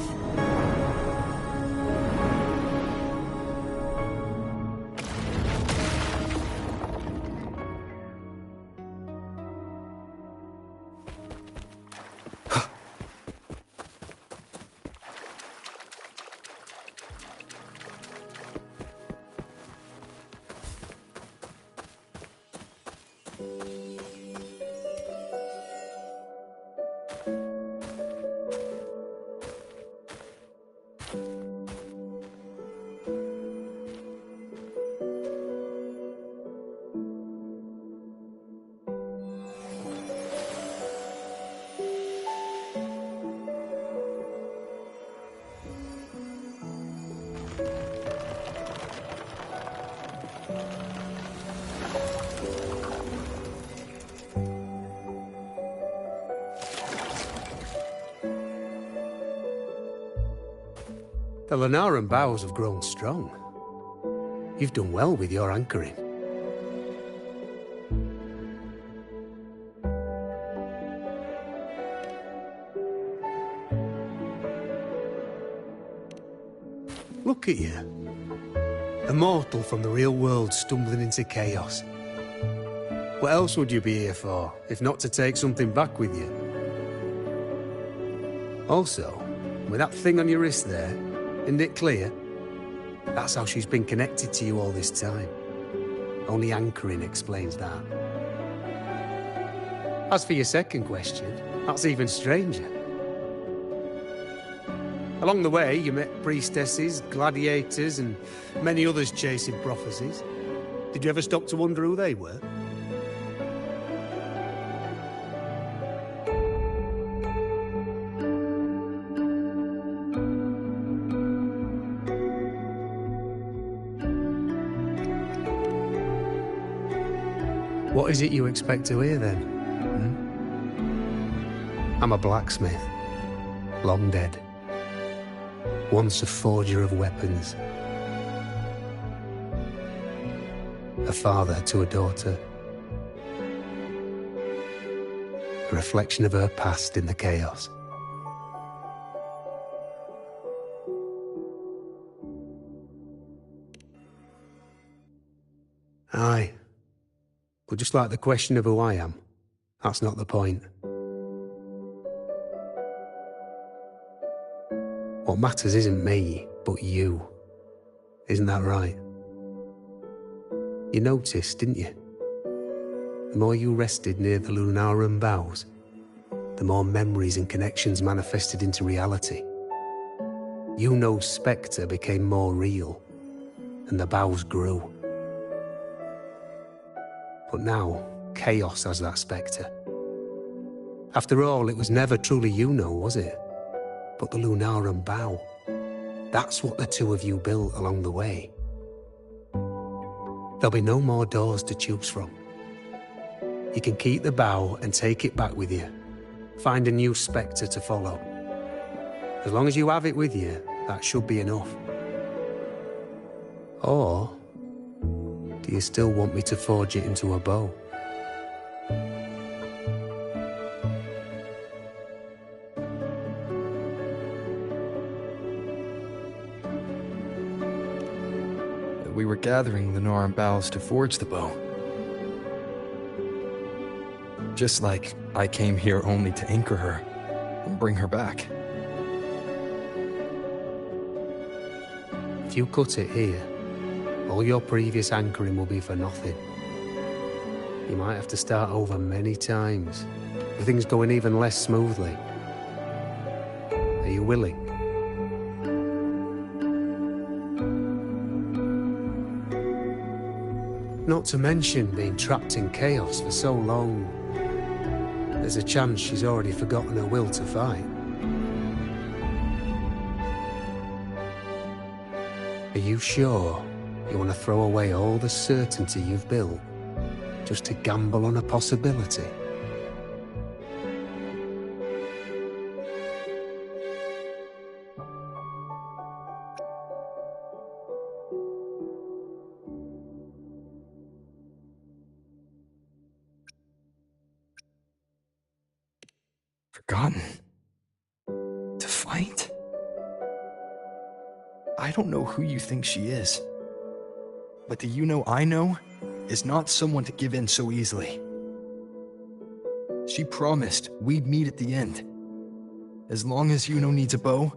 The Lunaran bows have grown strong. You've done well with your anchoring. Look at you. A mortal from the real world stumbling into chaos. What else would you be here for, if not to take something back with you? Also, with that thing on your wrist there, isn't it clear? That's how she's been connected to you all this time. Only anchoring explains that. As for your second question, that's even stranger. Along the way, you met priestesses, gladiators, and many others chasing prophecies. Did you ever stop to wonder who they were? What is it you expect to hear, then? I'm a blacksmith, long dead. Once a forger of weapons. A father to a daughter. A reflection of her past in the chaos. Aye. But just like the question of who I am, that's not the point. What matters isn't me, but you. Isn't that right? You noticed, didn't you? The more you rested near the Lunaran bows, the more memories and connections manifested into reality. Yuno's spectre became more real, and the bows grew. But now, chaos has that spectre. After all, it was never truly Yuno, was it? But the Lunaran bow. That's what the two of you built along the way. There'll be no more doors to choose from. You can keep the bow and take it back with you. Find a new spectre to follow. As long as you have it with you, that should be enough. Or do you still want me to forge it into a bow? We were gathering the Lunaran boughs to forge the bow. Just like I came here only to anchor her and bring her back. If you cut it here, all your previous anchoring will be for nothing. You might have to start over many times, with things going even less smoothly. Are you willing? Not to mention being trapped in chaos for so long. There's a chance she's already forgotten her will to fight. Are you sure you want to throw away all the certainty you've built just to gamble on a possibility? Forgotten? To fight? I don't know who you think she is. But the Yuno I know is not someone to give in so easily. She promised we'd meet at the end. As long as Yuno needs a bow,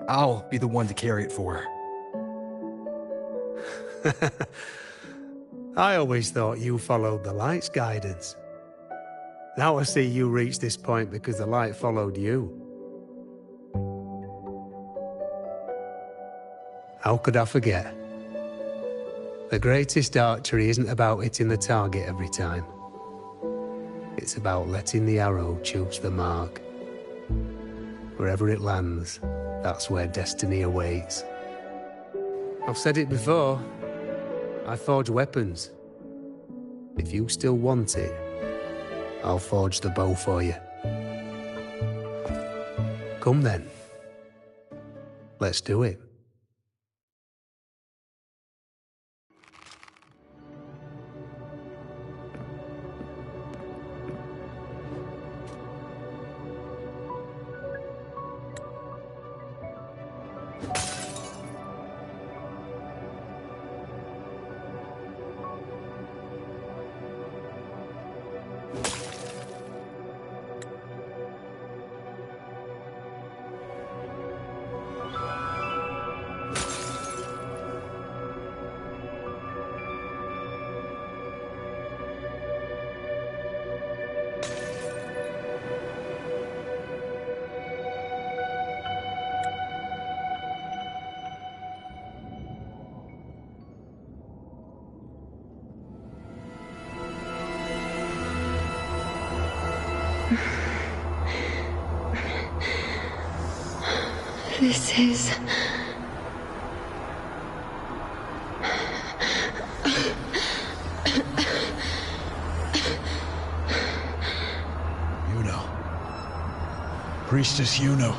I'll be the one to carry it for her. I always thought you followed the light's guidance. Now I see you reached this point because the light followed you. How could I forget? The greatest archery isn't about hitting the target every time. It's about letting the arrow choose the mark. Wherever it lands, that's where destiny awaits. I've said it before. I forge weapons. If you still want it, I'll forge the bow for you. Come then. Let's do it. This is... Yuno. Priestess Yuno.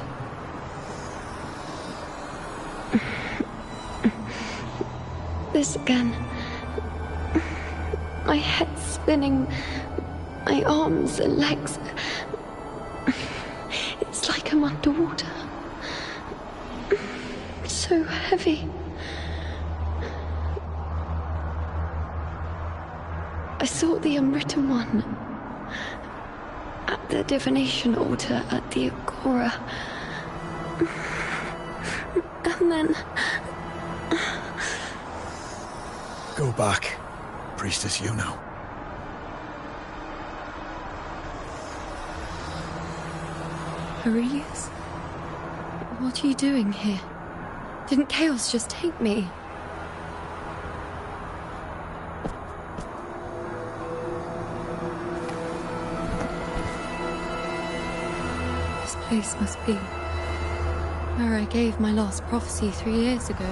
This again. My head spinning, my arms and legs. It's like I'm underwater. So heavy. I saw the Unwritten One at the divination altar at the Agora. And then... Go back, Priestess Yuno. Aurelius? What are you doing here? Didn't Chaos just take me? This place must be where I gave my last prophecy 3 years ago.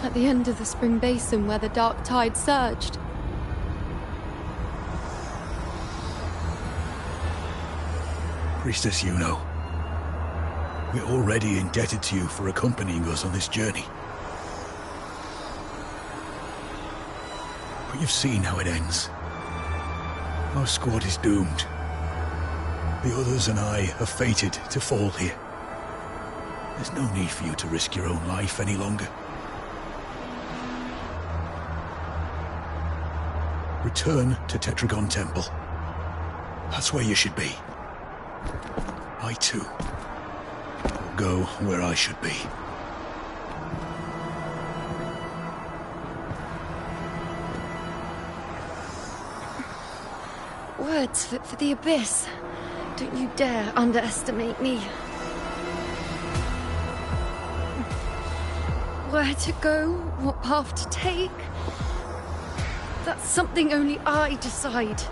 At the end of the spring basin where the dark tide surged. Priestess Yuno. We're already indebted to you for accompanying us on this journey. But you've seen how it ends. Our squad is doomed. The others and I are fated to fall here. There's no need for you to risk your own life any longer. Return to Tetragon Temple. That's where you should be. I too will go where I should be. Words for the Abyss. Don't you dare underestimate me. Where to go, what path to take, that's something only I decide.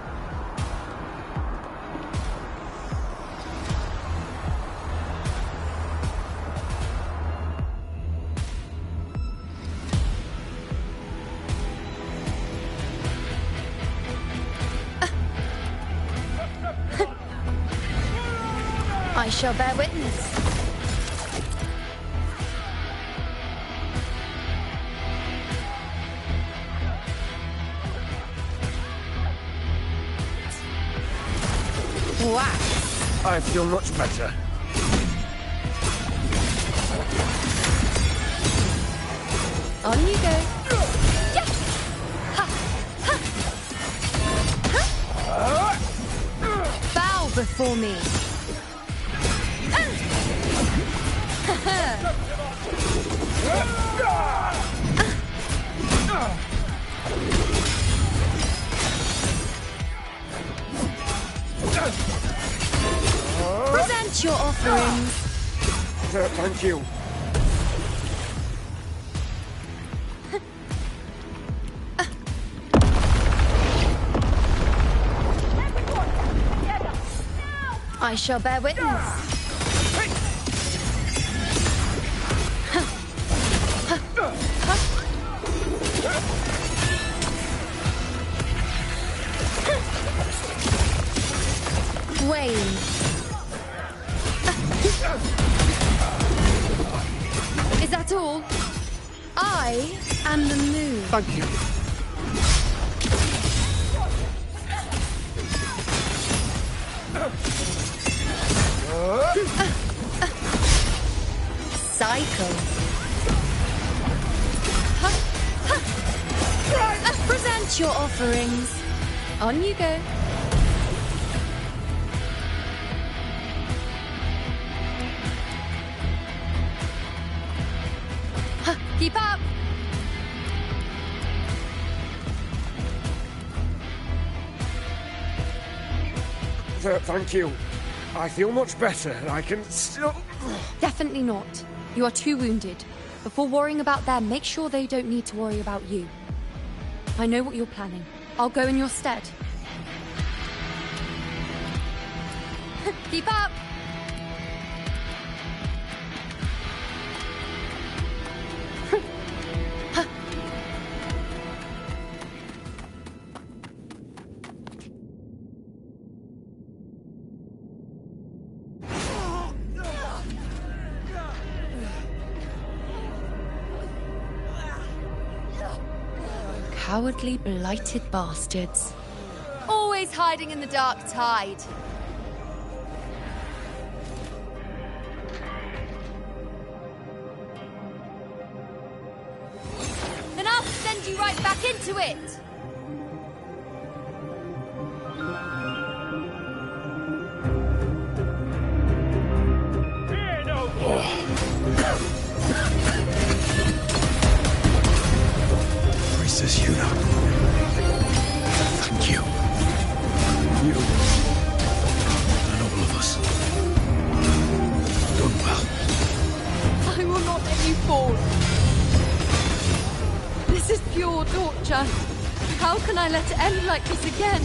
I shall bear witness. Wow! I feel much better. On you go. Yeah. Ha. Ha. Bow before me. Present your offerings. Thank you. I shall bear witness. wane. Is that all? I am the moon. Thank you. Cycle. Present your offerings. On you go. Keep up. Thank you. I feel much better. I can still... Definitely not. You are too wounded. Before worrying about them, make sure they don't need to worry about you. I know what you're planning. I'll go in your stead. Keep up! Cowardly, blighted bastards. Always hiding in the dark tide. Then I'll send you right back into it! Priestess Yuna. Thank you. You and all of us. Done well. I will not let you fall. This is pure torture. How can I let it end like this again?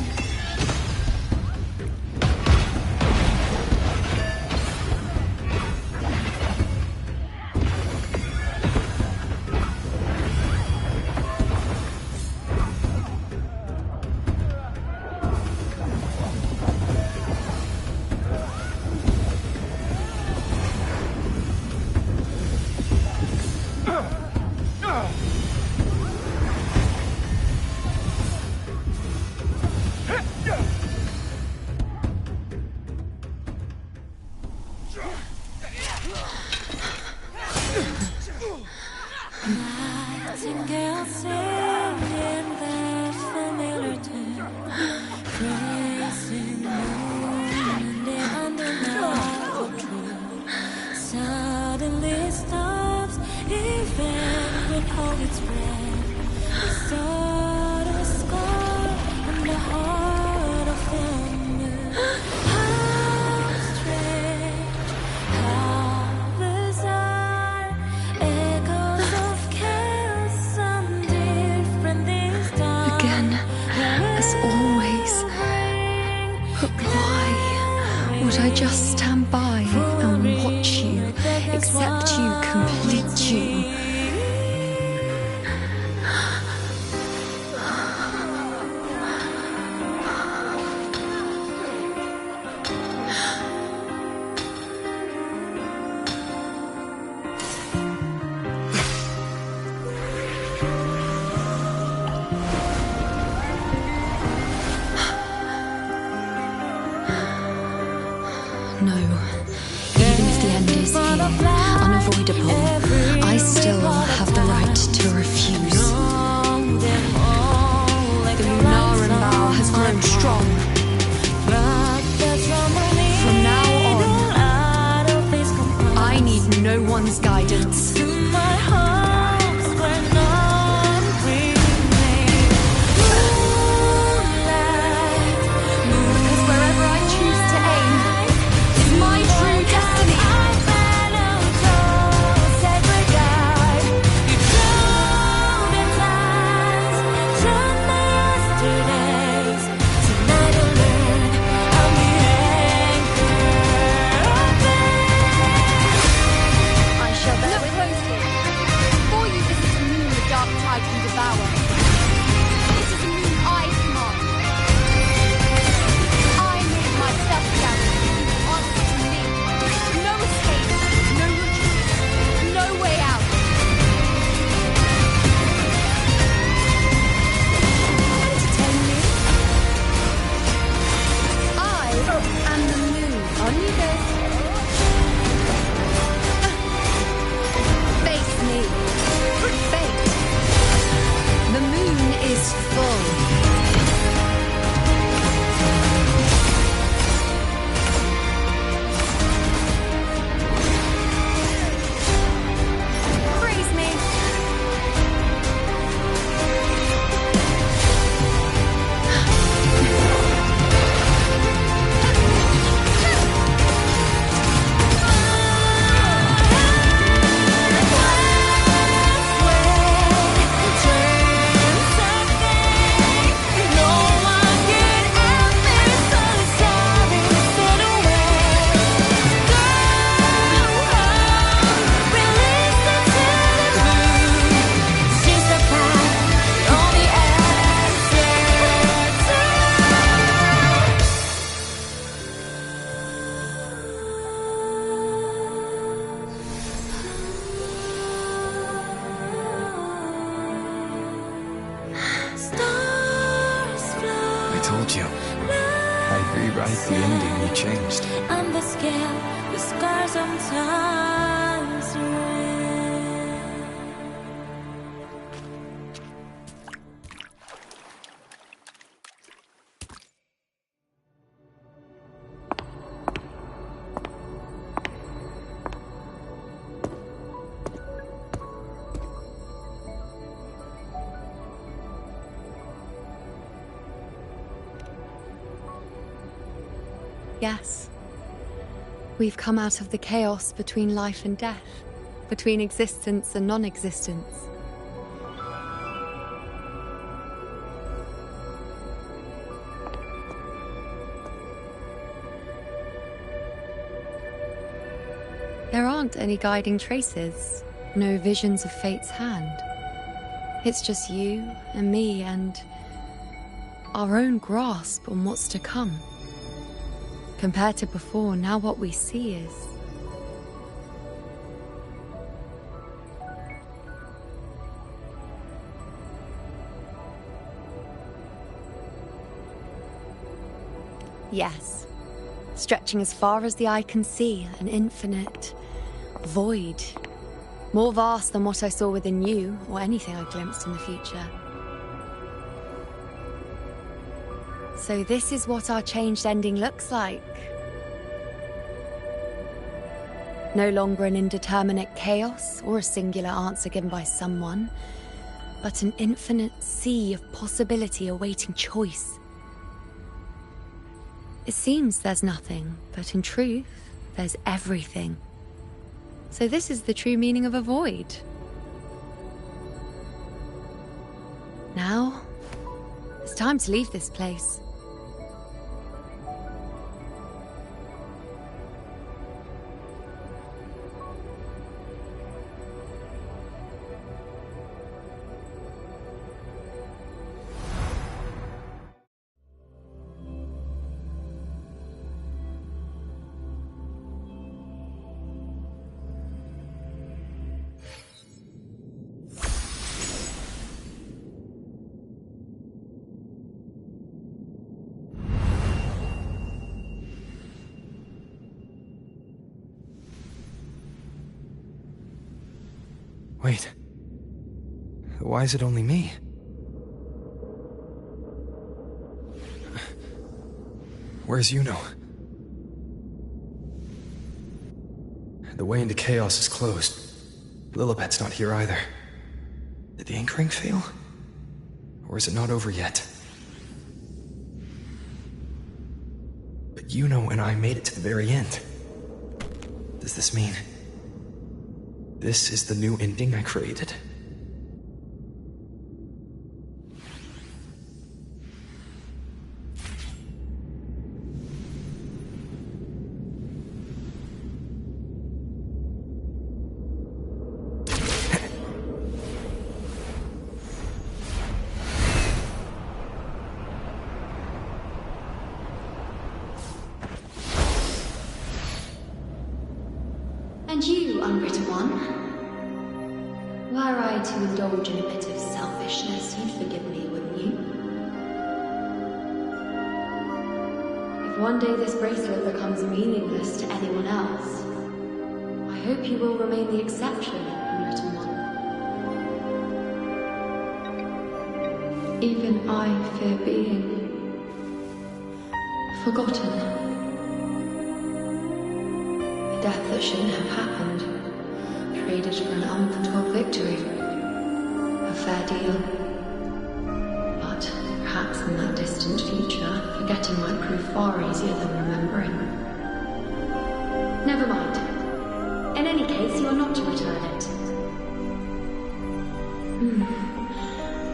I just stand by and watch you, accept you, complete you. told you. I'd rewrite the ending you changed. On the scale, the scars sometimes win. Yes. We've come out of the chaos between life and death, between existence and non-existence. There aren't any guiding traces, no visions of fate's hand. It's just you and me and our own grasp on what's to come. Compared to before, now what we see is... Yes. Stretching as far as the eye can see, an infinite void. More vast than what I saw within you, or anything I glimpsed in the future. So this is what our changed ending looks like. No longer an indeterminate chaos or a singular answer given by someone, but an infinite sea of possibility awaiting choice. It seems there's nothing, but in truth, there's everything. So this is the true meaning of a void. Now, it's time to leave this place. Wait. Why is it only me? Where's Yuno? The way into chaos is closed. Lilibet's not here either. Did the anchoring fail? Or is it not over yet? But Yuno and I made it to the very end. Does this mean... this is the new ending I created? And you, unwritten one? Were I to indulge in a bit of selfishness, you'd forgive me, wouldn't you? If one day this bracelet becomes meaningless to anyone else, I hope you will remain the exception, unwritten one. Even I fear being forgotten. A death that shouldn't have happened. Traded for an unforetold victory. A fair deal. But perhaps in that distant future, forgetting might prove far easier than remembering. Never mind. In any case, you are not to return it.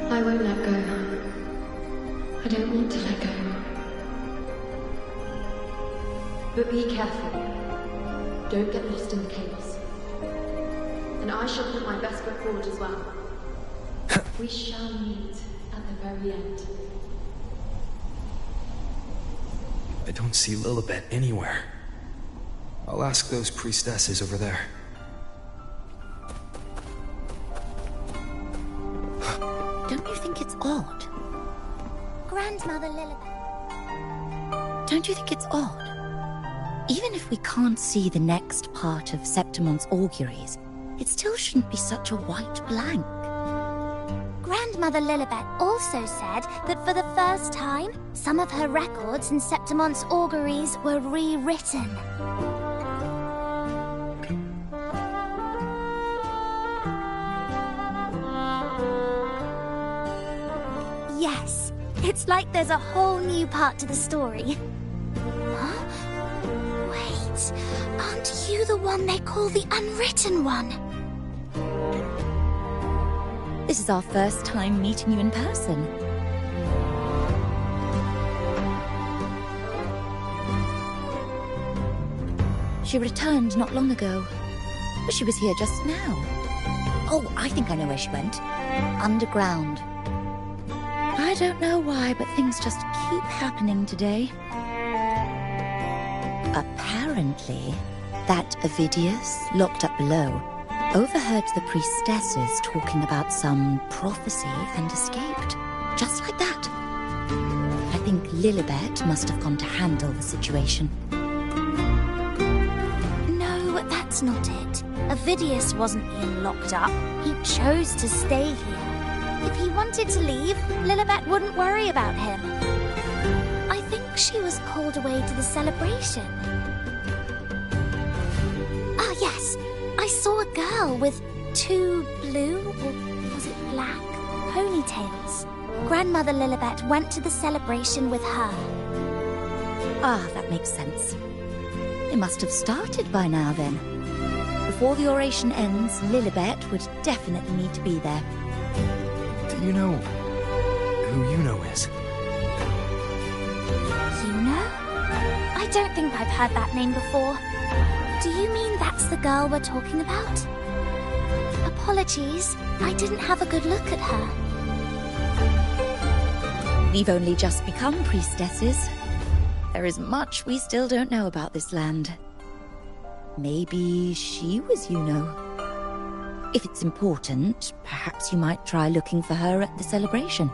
I won't let go. I don't want to let go. But be careful. Don't get lost in the chaos. And I shall put my best foot forward as well. We shall meet at the very end. I don't see Lilibet anywhere. I'll ask those priestesses over there. Don't you think it's odd? Grandmother Lilibet. Don't you think it's odd? Even if we can't see the next part of Septimon's auguries, it still shouldn't be such a white blank. Grandmother Lilibet also said that for the first time, some of her records in Septimon's auguries were rewritten. Yes, it's like there's a whole new part to the story. Huh? Wait, aren't you the one they call the unwritten one? This is our first time meeting you in person. She returned not long ago, but she was here just now. Oh, I think I know where she went. Underground. I don't know why, but things just keep happening today. Apparently, that Ovidius, locked up below, overheard the priestesses talking about some prophecy and escaped. Just like that. I think Lilibet must have gone to handle the situation. No, that's not it. Ovidius wasn't being locked up. He chose to stay here. If he wanted to leave, Lilibet wouldn't worry about him. I think she was called away to the celebration. Ah, yes. I saw a girl with 2 blue, or was it black, ponytails. Grandmother Lilibet went to the celebration with her. Ah, that makes sense. It must have started by now then. Before the oration ends, Lilibet would definitely need to be there. Do you know who Yuno is? Yuno? I don't think I've heard that name before. Do you mean that's the girl we're talking about? Apologies, I didn't have a good look at her. We've only just become priestesses. There is much we still don't know about this land. Maybe she was Yuno. If it's important, perhaps you might try looking for her at the celebration.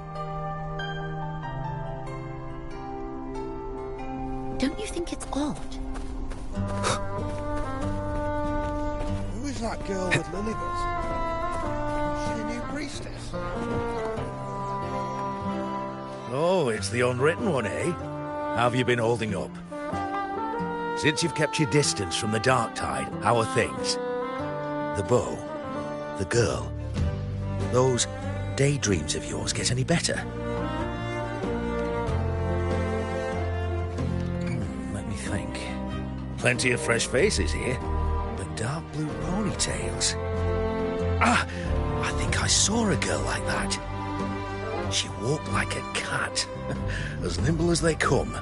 Don't you think it's odd? Who is that girl with Lilibet? Is she a new priestess? Oh, it's the unwritten one, eh? How have you been holding up? Since you've kept your distance from the dark tide, how are things? The bow, the girl, those daydreams of yours get any better? Let me think. Plenty of fresh faces here, but dark blue ponytails. Ah, I think I saw a girl like that. She walked like a cat, as nimble as they come.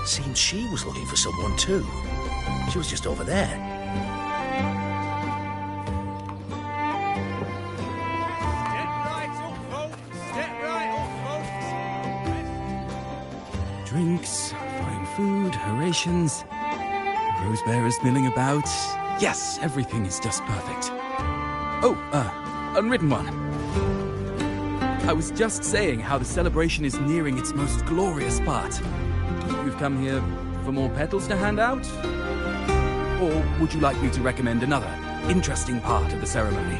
Seemed she was looking for someone too. She was just over there. Drinks, fine food, orations, rose bearers milling about. Yes, everything is just perfect. Oh, unwritten one. I was just saying how the celebration is nearing its most glorious part. You've come here for more petals to hand out? Or would you like me to recommend another interesting part of the ceremony?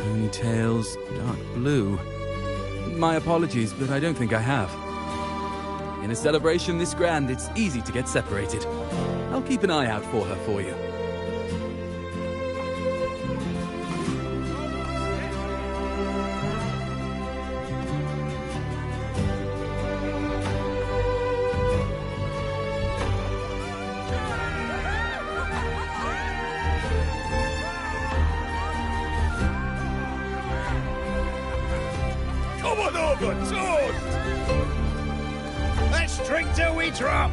Ponytails, dark blue. My apologies, but I don't think I have. In a celebration this grand, it's easy to get separated. I'll keep an eye out for her for you. Come on over, toast! Let's drink till we drop!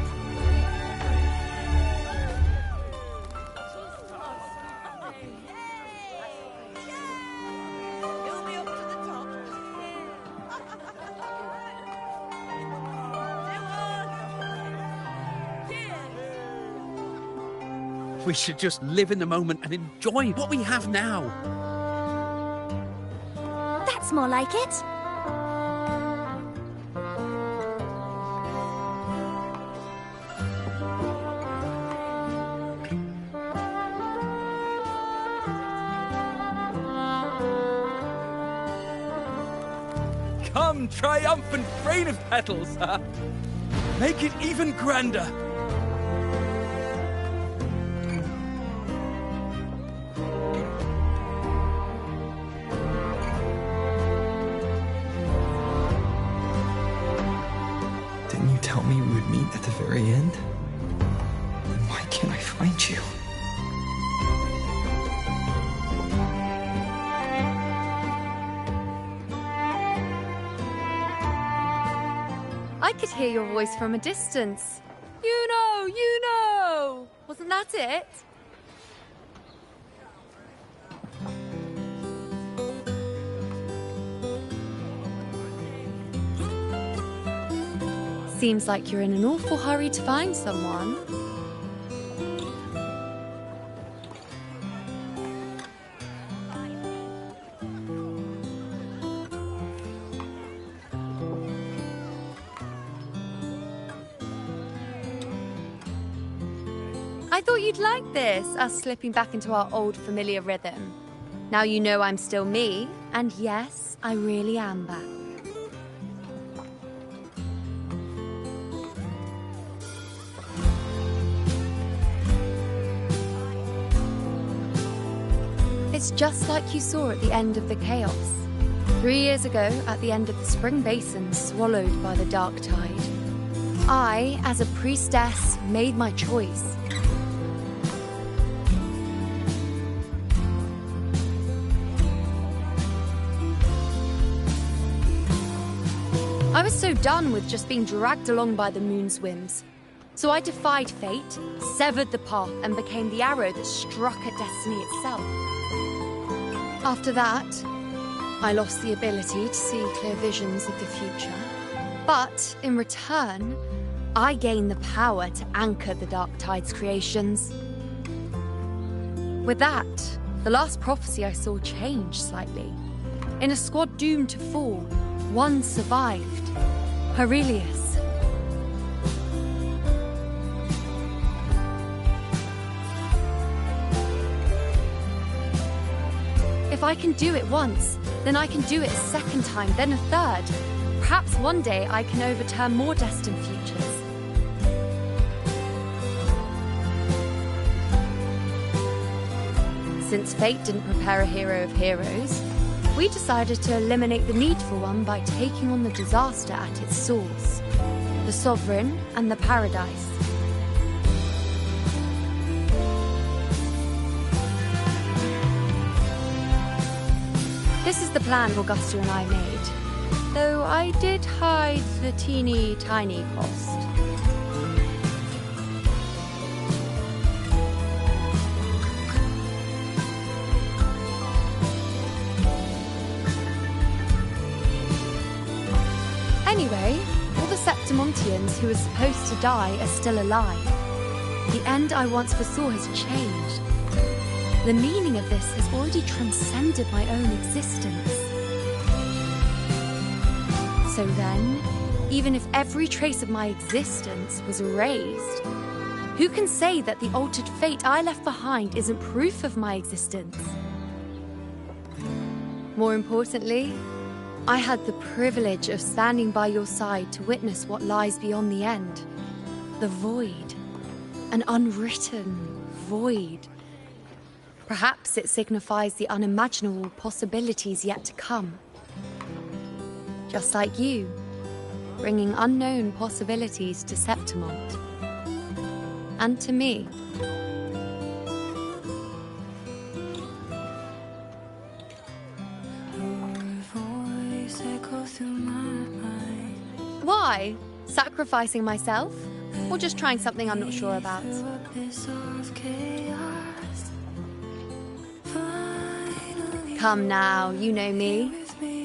We should just live in the moment and enjoy what we have now. That's more like it. Come, triumphant rain of petals! Make it even grander! Didn't you tell me we would meet at the very end? Then why can't I find you? I could hear your voice from a distance. You know! Wasn't that it? Seems like you're in an awful hurry to find someone. I thought you'd like this, us slipping back into our old familiar rhythm. Now you know I'm still me, and yes, I really am back. It's just like you saw at the end of the chaos. 3 years ago, at the end of the spring basin swallowed by the dark tide. I, as a priestess, made my choice. I was so done with just being dragged along by the moon's whims. So I defied fate, severed the path, and became the arrow that struck at destiny itself. After that, I lost the ability to see clear visions of the future. But in return, I gained the power to anchor the Dark Tide's creations. With that, the last prophecy I saw changed slightly. In a squad doomed to fall, one survived. Aurelius. If I can do it once, then I can do it a second time, then a third. Perhaps one day I can overturn more destined futures. Since fate didn't prepare a hero of heroes, we decided to eliminate the need for one by taking on the disaster at its source, the Sovereign and the Paradise. This is the plan Augusta and I made, though I did hide the teeny tiny cost. Anyway, all the Septimontians who were supposed to die are still alive. The end I once foresaw has changed. The meaning of this has already transcended my own existence. So then, even if every trace of my existence was erased, who can say that the altered fate I left behind isn't proof of my existence? More importantly, I had the privilege of standing by your side to witness what lies beyond the end. The void. An unwritten void. Perhaps it signifies the unimaginable possibilities yet to come. Just like you, bringing unknown possibilities to Septimont. And to me. Why? Sacrificing myself? Or just trying something I'm not sure about? Come now, you know me.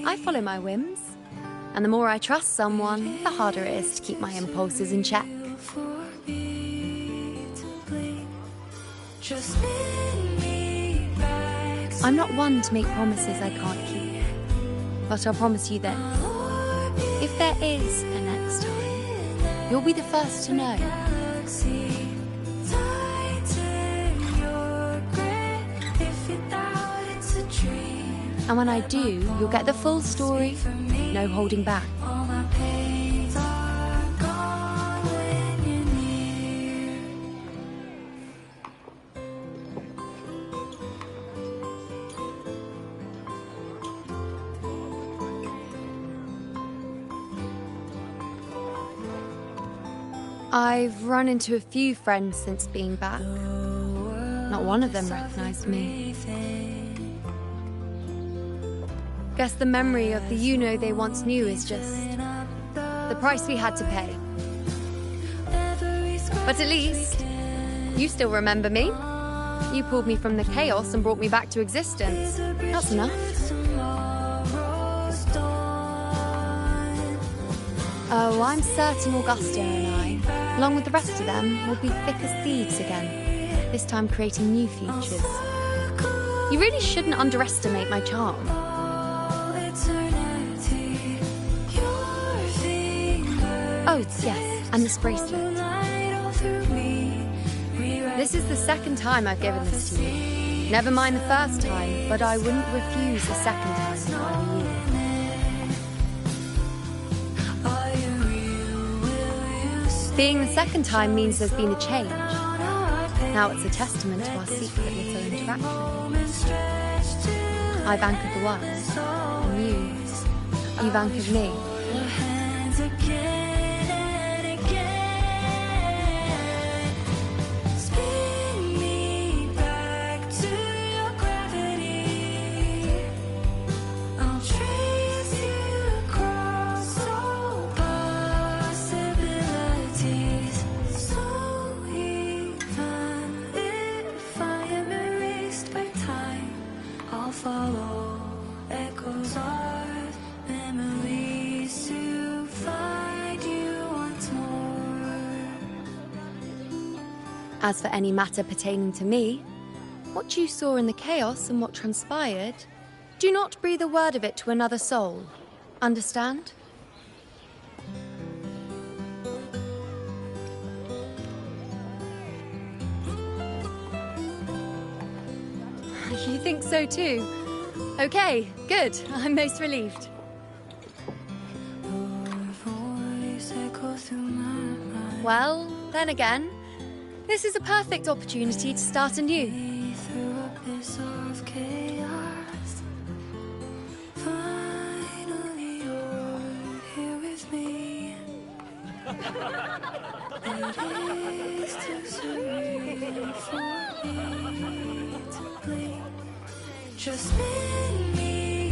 I follow my whims. And the more I trust someone, the harder it is to keep my impulses in check. I'm not one to make promises I can't keep. But I'll promise you this. If there is a next time, you'll be the first to know. And when I do, you'll get the full story, no holding back. I've run into a few friends since being back. Not one of them recognized me. Guess the memory of the you-know they once knew is just the price we had to pay. But at least, you still remember me. You pulled me from the chaos and brought me back to existence. That's enough. Oh, I'm certain Augusta and I, along with the rest of them, will be thick as thieves again, this time creating new futures. You really shouldn't underestimate my charm. Oh, yes, and this bracelet. This is the second time I've given this to you. Never mind the first time, but I wouldn't refuse a second time if I were you. Being the second time means there's been a change. Now it's a testament to our secret little interaction. I've anchored the world, and you've anchored me. As for any matter pertaining to me, what you saw in the chaos and what transpired, do not breathe a word of it to another soul. Understand? You think so too? Okay, good. I'm most relieved. Well, then again, this is a perfect opportunity to start anew.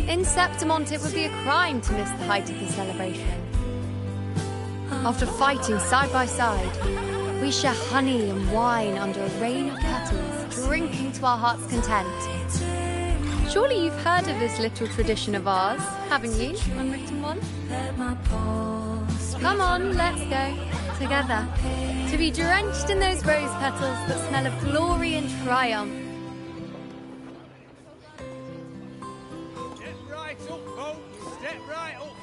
In Septimont, it would be a crime to miss the height of the celebration. After fighting side by side, we share honey and wine under a rain of petals, drinking to our heart's content. Surely you've heard of this little tradition of ours, haven't you, unwritten one? Come on, let's go, together, to be drenched in those rose petals that smell of glory and triumph. Step right up, folks, step right up.